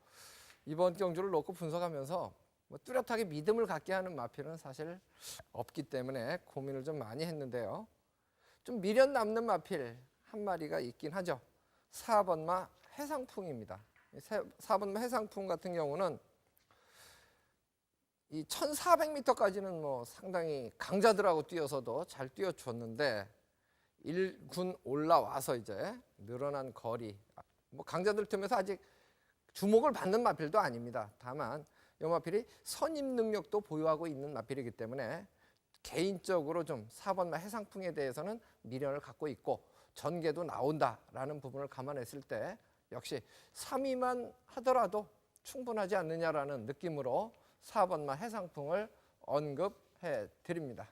이번 경주를 놓고 분석하면서 뭐 뚜렷하게 믿음을 갖게 하는 마필은 사실 없기 때문에 고민을 좀 많이 했는데요. 좀 미련 남는 마필 한 마리가 있긴 하죠. 4번마 해상풍입니다. 4번마 해상풍 같은 경우는 이 1400m까지는 뭐 상당히 강자들하고 뛰어서도 잘 뛰어줬는데 1군 올라와서 이제 늘어난 거리, 뭐 강자들 틈에서 아직 주목을 받는 마필도 아닙니다. 다만 이 마필이 선임 능력도 보유하고 있는 마필이기 때문에 개인적으로 좀 4번마 해상풍에 대해서는 미련을 갖고 있고 전개도 나온다라는 부분을 감안했을 때 역시 3위만 하더라도 충분하지 않느냐라는 느낌으로 4번마 해상풍을 언급해 드립니다.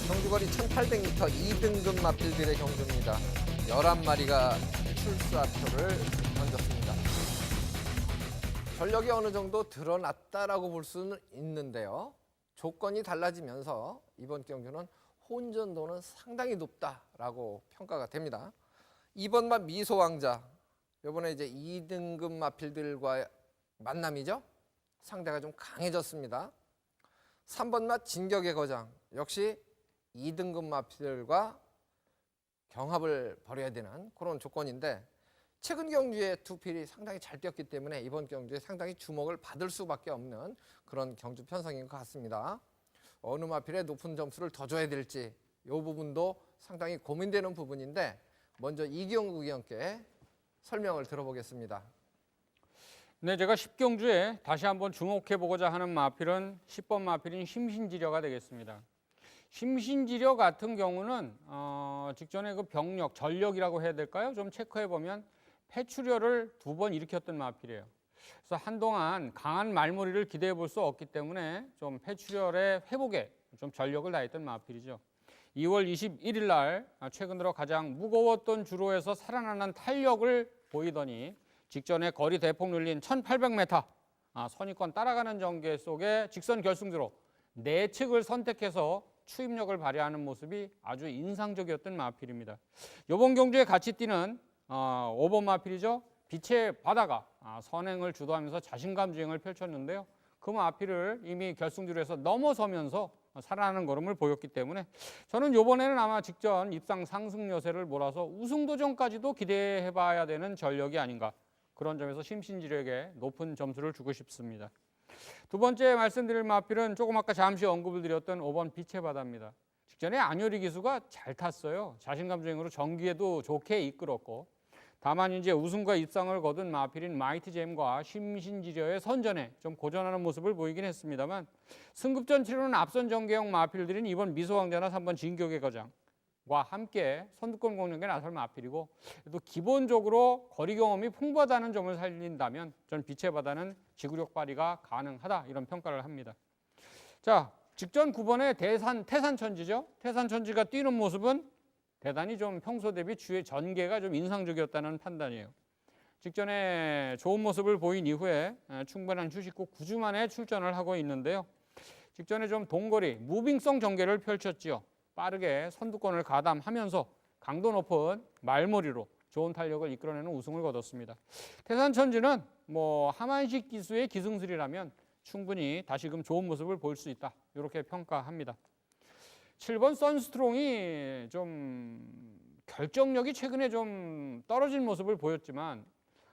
경주거리 1800m 2등급 마필들의 경주입니다. 11마리가 출사표를 던졌습니다. 전력이 어느 정도 드러났다라고 볼 수는 있는데요. 조건이 달라지면서 이번 경주는 혼전도는 상당히 높다라고 평가가 됩니다. 2번마 미소왕자, 이번에 이제 2등급 마필들과의 만남이죠. 상대가 좀 강해졌습니다. 3번마 진격의 거장, 역시 2등급 마필들과 경합을 벌여야 되는 그런 조건인데 최근 경주에 두 필이 상당히 잘 뛰었기 때문에 이번 경주에 상당히 주목을 받을 수밖에 없는 그런 경주 편성인 것 같습니다. 어느 마필에 높은 점수를 더 줘야 될지 이 부분도 상당히 고민되는 부분인데 먼저 이기영 의원께 설명을 들어보겠습니다. 네, 제가 10경주에 다시 한번 주목해보고자 하는 마필은 10번 마필인 심신지려가 되겠습니다. 심신지려 같은 경우는 직전에 그 병력, 전력이라고 해야 될까요? 좀 체크해보면 폐출혈을 2번 일으켰던 마필이에요. 그래서 한동안 강한 말머리를 기대해 볼 수 없기 때문에 좀 폐출혈의 회복에 좀 전력을 다했던 마필이죠. 2월 21일 날 최근 들어 가장 무거웠던 주로에서 살아나는 탄력을 보이더니 직전에 거리 대폭 늘린 1800m 선입권 따라가는 전개 속에 직선 결승주로 내측을 선택해서 추임력을 발휘하는 모습이 아주 인상적이었던 마필입니다. 이번 경주에 같이 뛰는 5번 마필이죠. 빛의 바다가 선행을 주도하면서 자신감 주행을 펼쳤는데요. 그 마필을 이미 결승주로에서 넘어서면서 살아나는 걸음을 보였기 때문에 저는 이번에는 아마 직전 입상 상승 여세를 몰아서 우승 도전까지도 기대해봐야 되는 전력이 아닌가, 그런 점에서 심신지력에 높은 점수를 주고 싶습니다. 두 번째 말씀드릴 마필은 조금 아까 잠시 언급을 드렸던 5번 빛의 바다입니다. 직전에 안효리 기수가 잘 탔어요. 자신감 주행으로 정기에도 좋게 이끌었고, 다만 이제 우승과 입상을 거둔 마필인 마이트잼과 심신지려의 선전에 좀 고전하는 모습을 보이긴 했습니다만 승급전 치르는 앞선 전개형 마필들인 이번 미소왕자나 3번 진격의 거장과 함께 선두권 공략에 나설 마필이고, 또 기본적으로 거리 경험이 풍부하다는 점을 살린다면 전 빛의 바다는 지구력 발휘가 가능하다, 이런 평가를 합니다. 자, 직전 9번의 태산천지죠. 태산천지가 뛰는 모습은 대단히 좀 평소 대비 주의 전개가 좀 인상적이었다는 판단이에요. 직전에 좋은 모습을 보인 이후에 충분한 휴식 후 9주 만에 출전을 하고 있는데요. 직전에 좀 동거리, 무빙성 전개를 펼쳤지요. 빠르게 선두권을 가담하면서 강도 높은 말머리로 좋은 탄력을 이끌어내는 우승을 거뒀습니다. 태산천지는 하만식 기수의 기승술이라면 충분히 다시금 좋은 모습을 볼 수 있다, 이렇게 평가합니다. 7번 선스트롱이 좀 결정력이 최근에 좀 떨어진 모습을 보였지만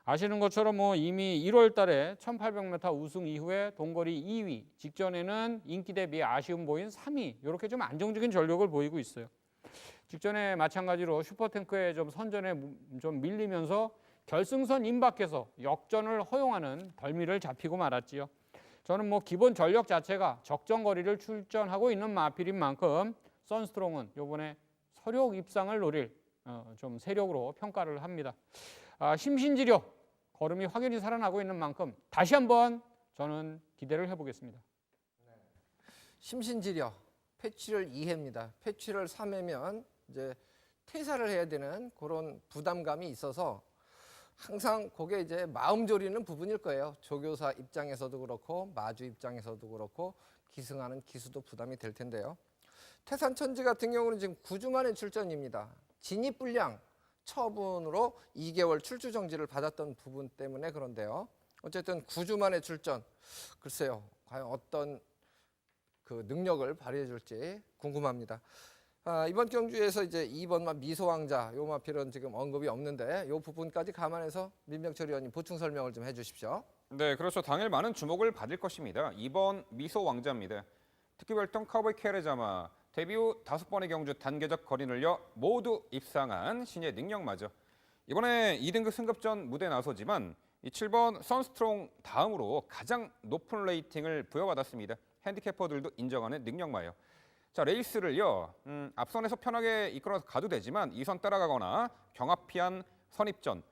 아시는 것처럼 이미 1월 달에 1800m 우승 이후에 동거리 2위, 직전에는 인기 대비 아쉬움 보인 3위, 이렇게 좀 안정적인 전력을 보이고 있어요. 직전에 마찬가지로 슈퍼탱크의 좀 선전에 좀 밀리면서 결승선 임박해서 역전을 허용하는 덜미를 잡히고 말았지요. 저는 기본 전력 자체가 적정 거리를 출전하고 있는 마필인 만큼 선스트롱은 이번에 서력 입상을 노릴 좀 세력으로 평가를 합니다. 심신지려 걸음이 확연히 살아나고 있는 만큼 다시 한번 저는 기대를 해보겠습니다. 심신지려 폐출혈 2회입니다. 폐출혈 3회면 이제 퇴사를 해야 되는 그런 부담감이 있어서 항상 그게 이제 마음 졸이는 부분일 거예요. 조교사 입장에서도 그렇고 마주 입장에서도 그렇고 기승하는 기수도 부담이 될 텐데요. 태산천지 같은 경우는 지금 9주 만에 출전입니다. 진입 불량 처분으로 2개월 출주 정지를 받았던 부분 때문에 그런데요. 어쨌든 9주 만에 출전, 글쎄요, 과연 어떤 그 능력을 발휘해 줄지 궁금합니다. 이번 경주에서 이제 2번마 미소왕자, 요 마필은 지금 언급이 없는데 요 부분까지 감안해서 민병철 의원님 보충 설명을 좀 해주십시오. 네, 그렇죠. 당일 많은 주목을 받을 것입니다. 2번 미소왕자입니다. 특기별동 카우보이 캐레자마, 데뷔 후 5번의 경주 단계적 거리 늘려 모두 입상한 신의 능력마저. 이번에 2등급 승급전 무대에 나서지만 이 7번 선스트롱 다음으로 가장 높은 레이팅을 부여받았습니다. 핸디캐퍼들도 인정하는 능력마요. 자, 레이스를요, 앞선에서 편하게 이끌어서 가도 되지만 2선 따라가거나 경합 피한 선입전,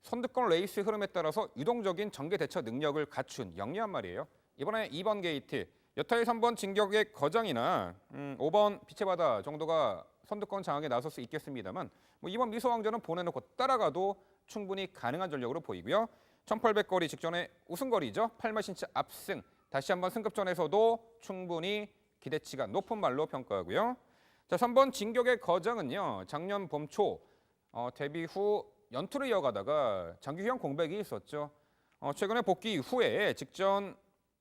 선두권 레이스 흐름에 따라서 유동적인 전개 대처 능력을 갖춘 영리한 말이에요. 이번에 2번 게이트, 여타의 3번 진격의 거장이나 5번 빛의 바다 정도가 선두권 장악에 나설 수 있겠습니다만 뭐 이번 미소왕자는 보내놓고 따라가도 충분히 가능한 전력으로 보이고요. 1800거리 직전에 우승거리죠. 8마신치 압승. 다시 한번 승급전에서도 충분히 기대치가 높은 말로 평가하고요. 자, 3번 진격의 거장은요. 작년 봄초 데뷔 후 연투를 이어가다가 장기 휴양 공백이 있었죠. 최근에 복귀 후에 직전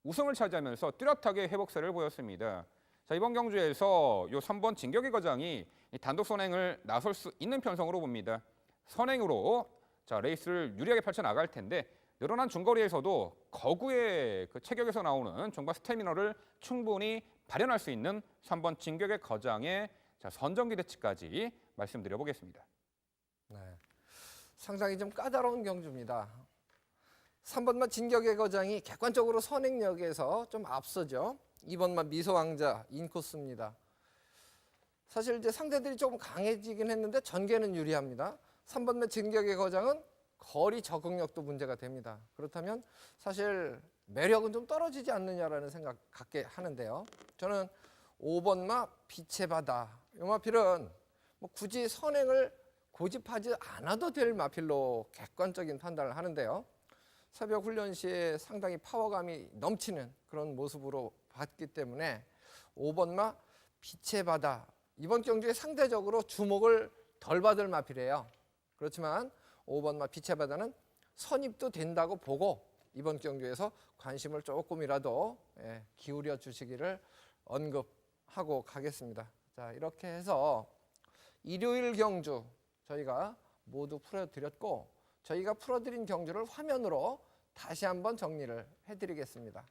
우승을 차지하면서 뚜렷하게 회복세를 보였습니다. 자, 이번 경주에서 요 3번 진격의 거장이 단독 선행을 나설 수 있는 편성으로 봅니다. 선행으로 자, 레이스를 유리하게 펼쳐나갈 텐데 늘어난 중거리에서도 거구의 그 체격에서 나오는 종과 스태미너를 충분히 발현할 수 있는 3번 진격의 거장의 자, 선정 기대치까지 말씀드려보겠습니다. 네. 상당히 좀 까다로운 경주입니다. 3번마 진격의 거장이 객관적으로 선행력에서 좀 앞서죠. 2번마 미소왕자 인코스입니다. 사실 이제 상대들이 조금 강해지긴 했는데 전개는 유리합니다. 3번마 진격의 거장은 거리 적응력도 문제가 됩니다. 그렇다면 사실 매력은 좀 떨어지지 않느냐라는 생각 갖게 하는데요. 저는 5번마 빛의 바다. 이 마필은 뭐 굳이 선행을 고집하지 않아도 될 마필로 객관적인 판단을 하는데요. 새벽 훈련 시에 상당히 파워감이 넘치는 그런 모습으로 봤기 때문에 5번마 빛의 바다. 이번 경주에 상대적으로 주목을 덜 받을 마필이에요. 그렇지만 5번마 빛의 바다는 선입도 된다고 보고 이번 경주에서 관심을 조금이라도 기울여 주시기를 언급하고 가겠습니다. 자, 이렇게 해서 일요일 경주 저희가 모두 풀어드렸고 저희가 풀어드린 경주를 화면으로 다시 한번 정리를 해드리겠습니다.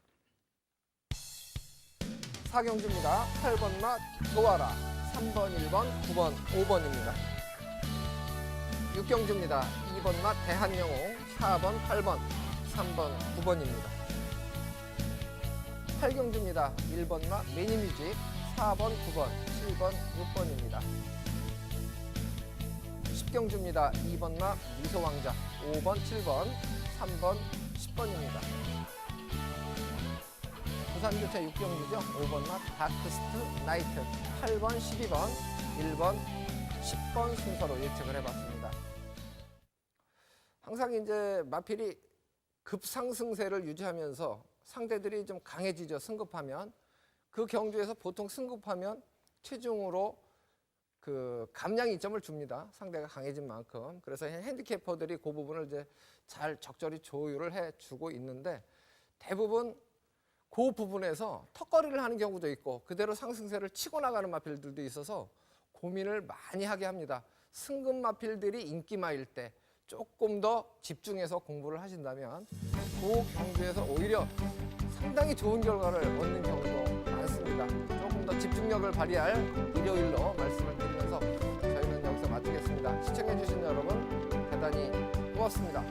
4경주입니다. 8번마 교와라, 3번, 1번, 9번, 5번입니다. 6경주입니다. 2번마 대한영웅, 4번, 8번, 3번, 9번입니다. 8경주입니다. 1번마 매니뮤직, 4번, 9번, 7번, 6번입니다. 10경주입니다. 2번마 미소왕자, 5번, 7번, 3번, 10번입니다. 부산교차 6경주죠. 5번마 다크스트 나이트, 8번, 12번, 1번, 10번 순서로 예측을 해봤습니다. 항상 이제 마필이 급상승세를 유지하면서 상대들이 좀 강해지죠. 승급하면 그 경주에서 보통 승급하면 체중으로 그 감량 이점을 줍니다. 상대가 강해진 만큼. 그래서 핸디캐퍼들이 그 부분을 이제 잘 적절히 조율을 해주고 있는데 대부분 그 부분에서 턱걸이를 하는 경우도 있고 그대로 상승세를 치고 나가는 마필들도 있어서 고민을 많이 하게 합니다. 승급 마필들이 인기마일 때 조금 더 집중해서 공부를 하신다면 그 경주에서 오히려 상당히 좋은 결과를 얻는 경우도 많습니다. 조금 더 집중력을 발휘할 일요일로 말씀을 드리면서 저희는 여기서 마치겠습니다. 시청해주신 여러분 대단히 고맙습니다.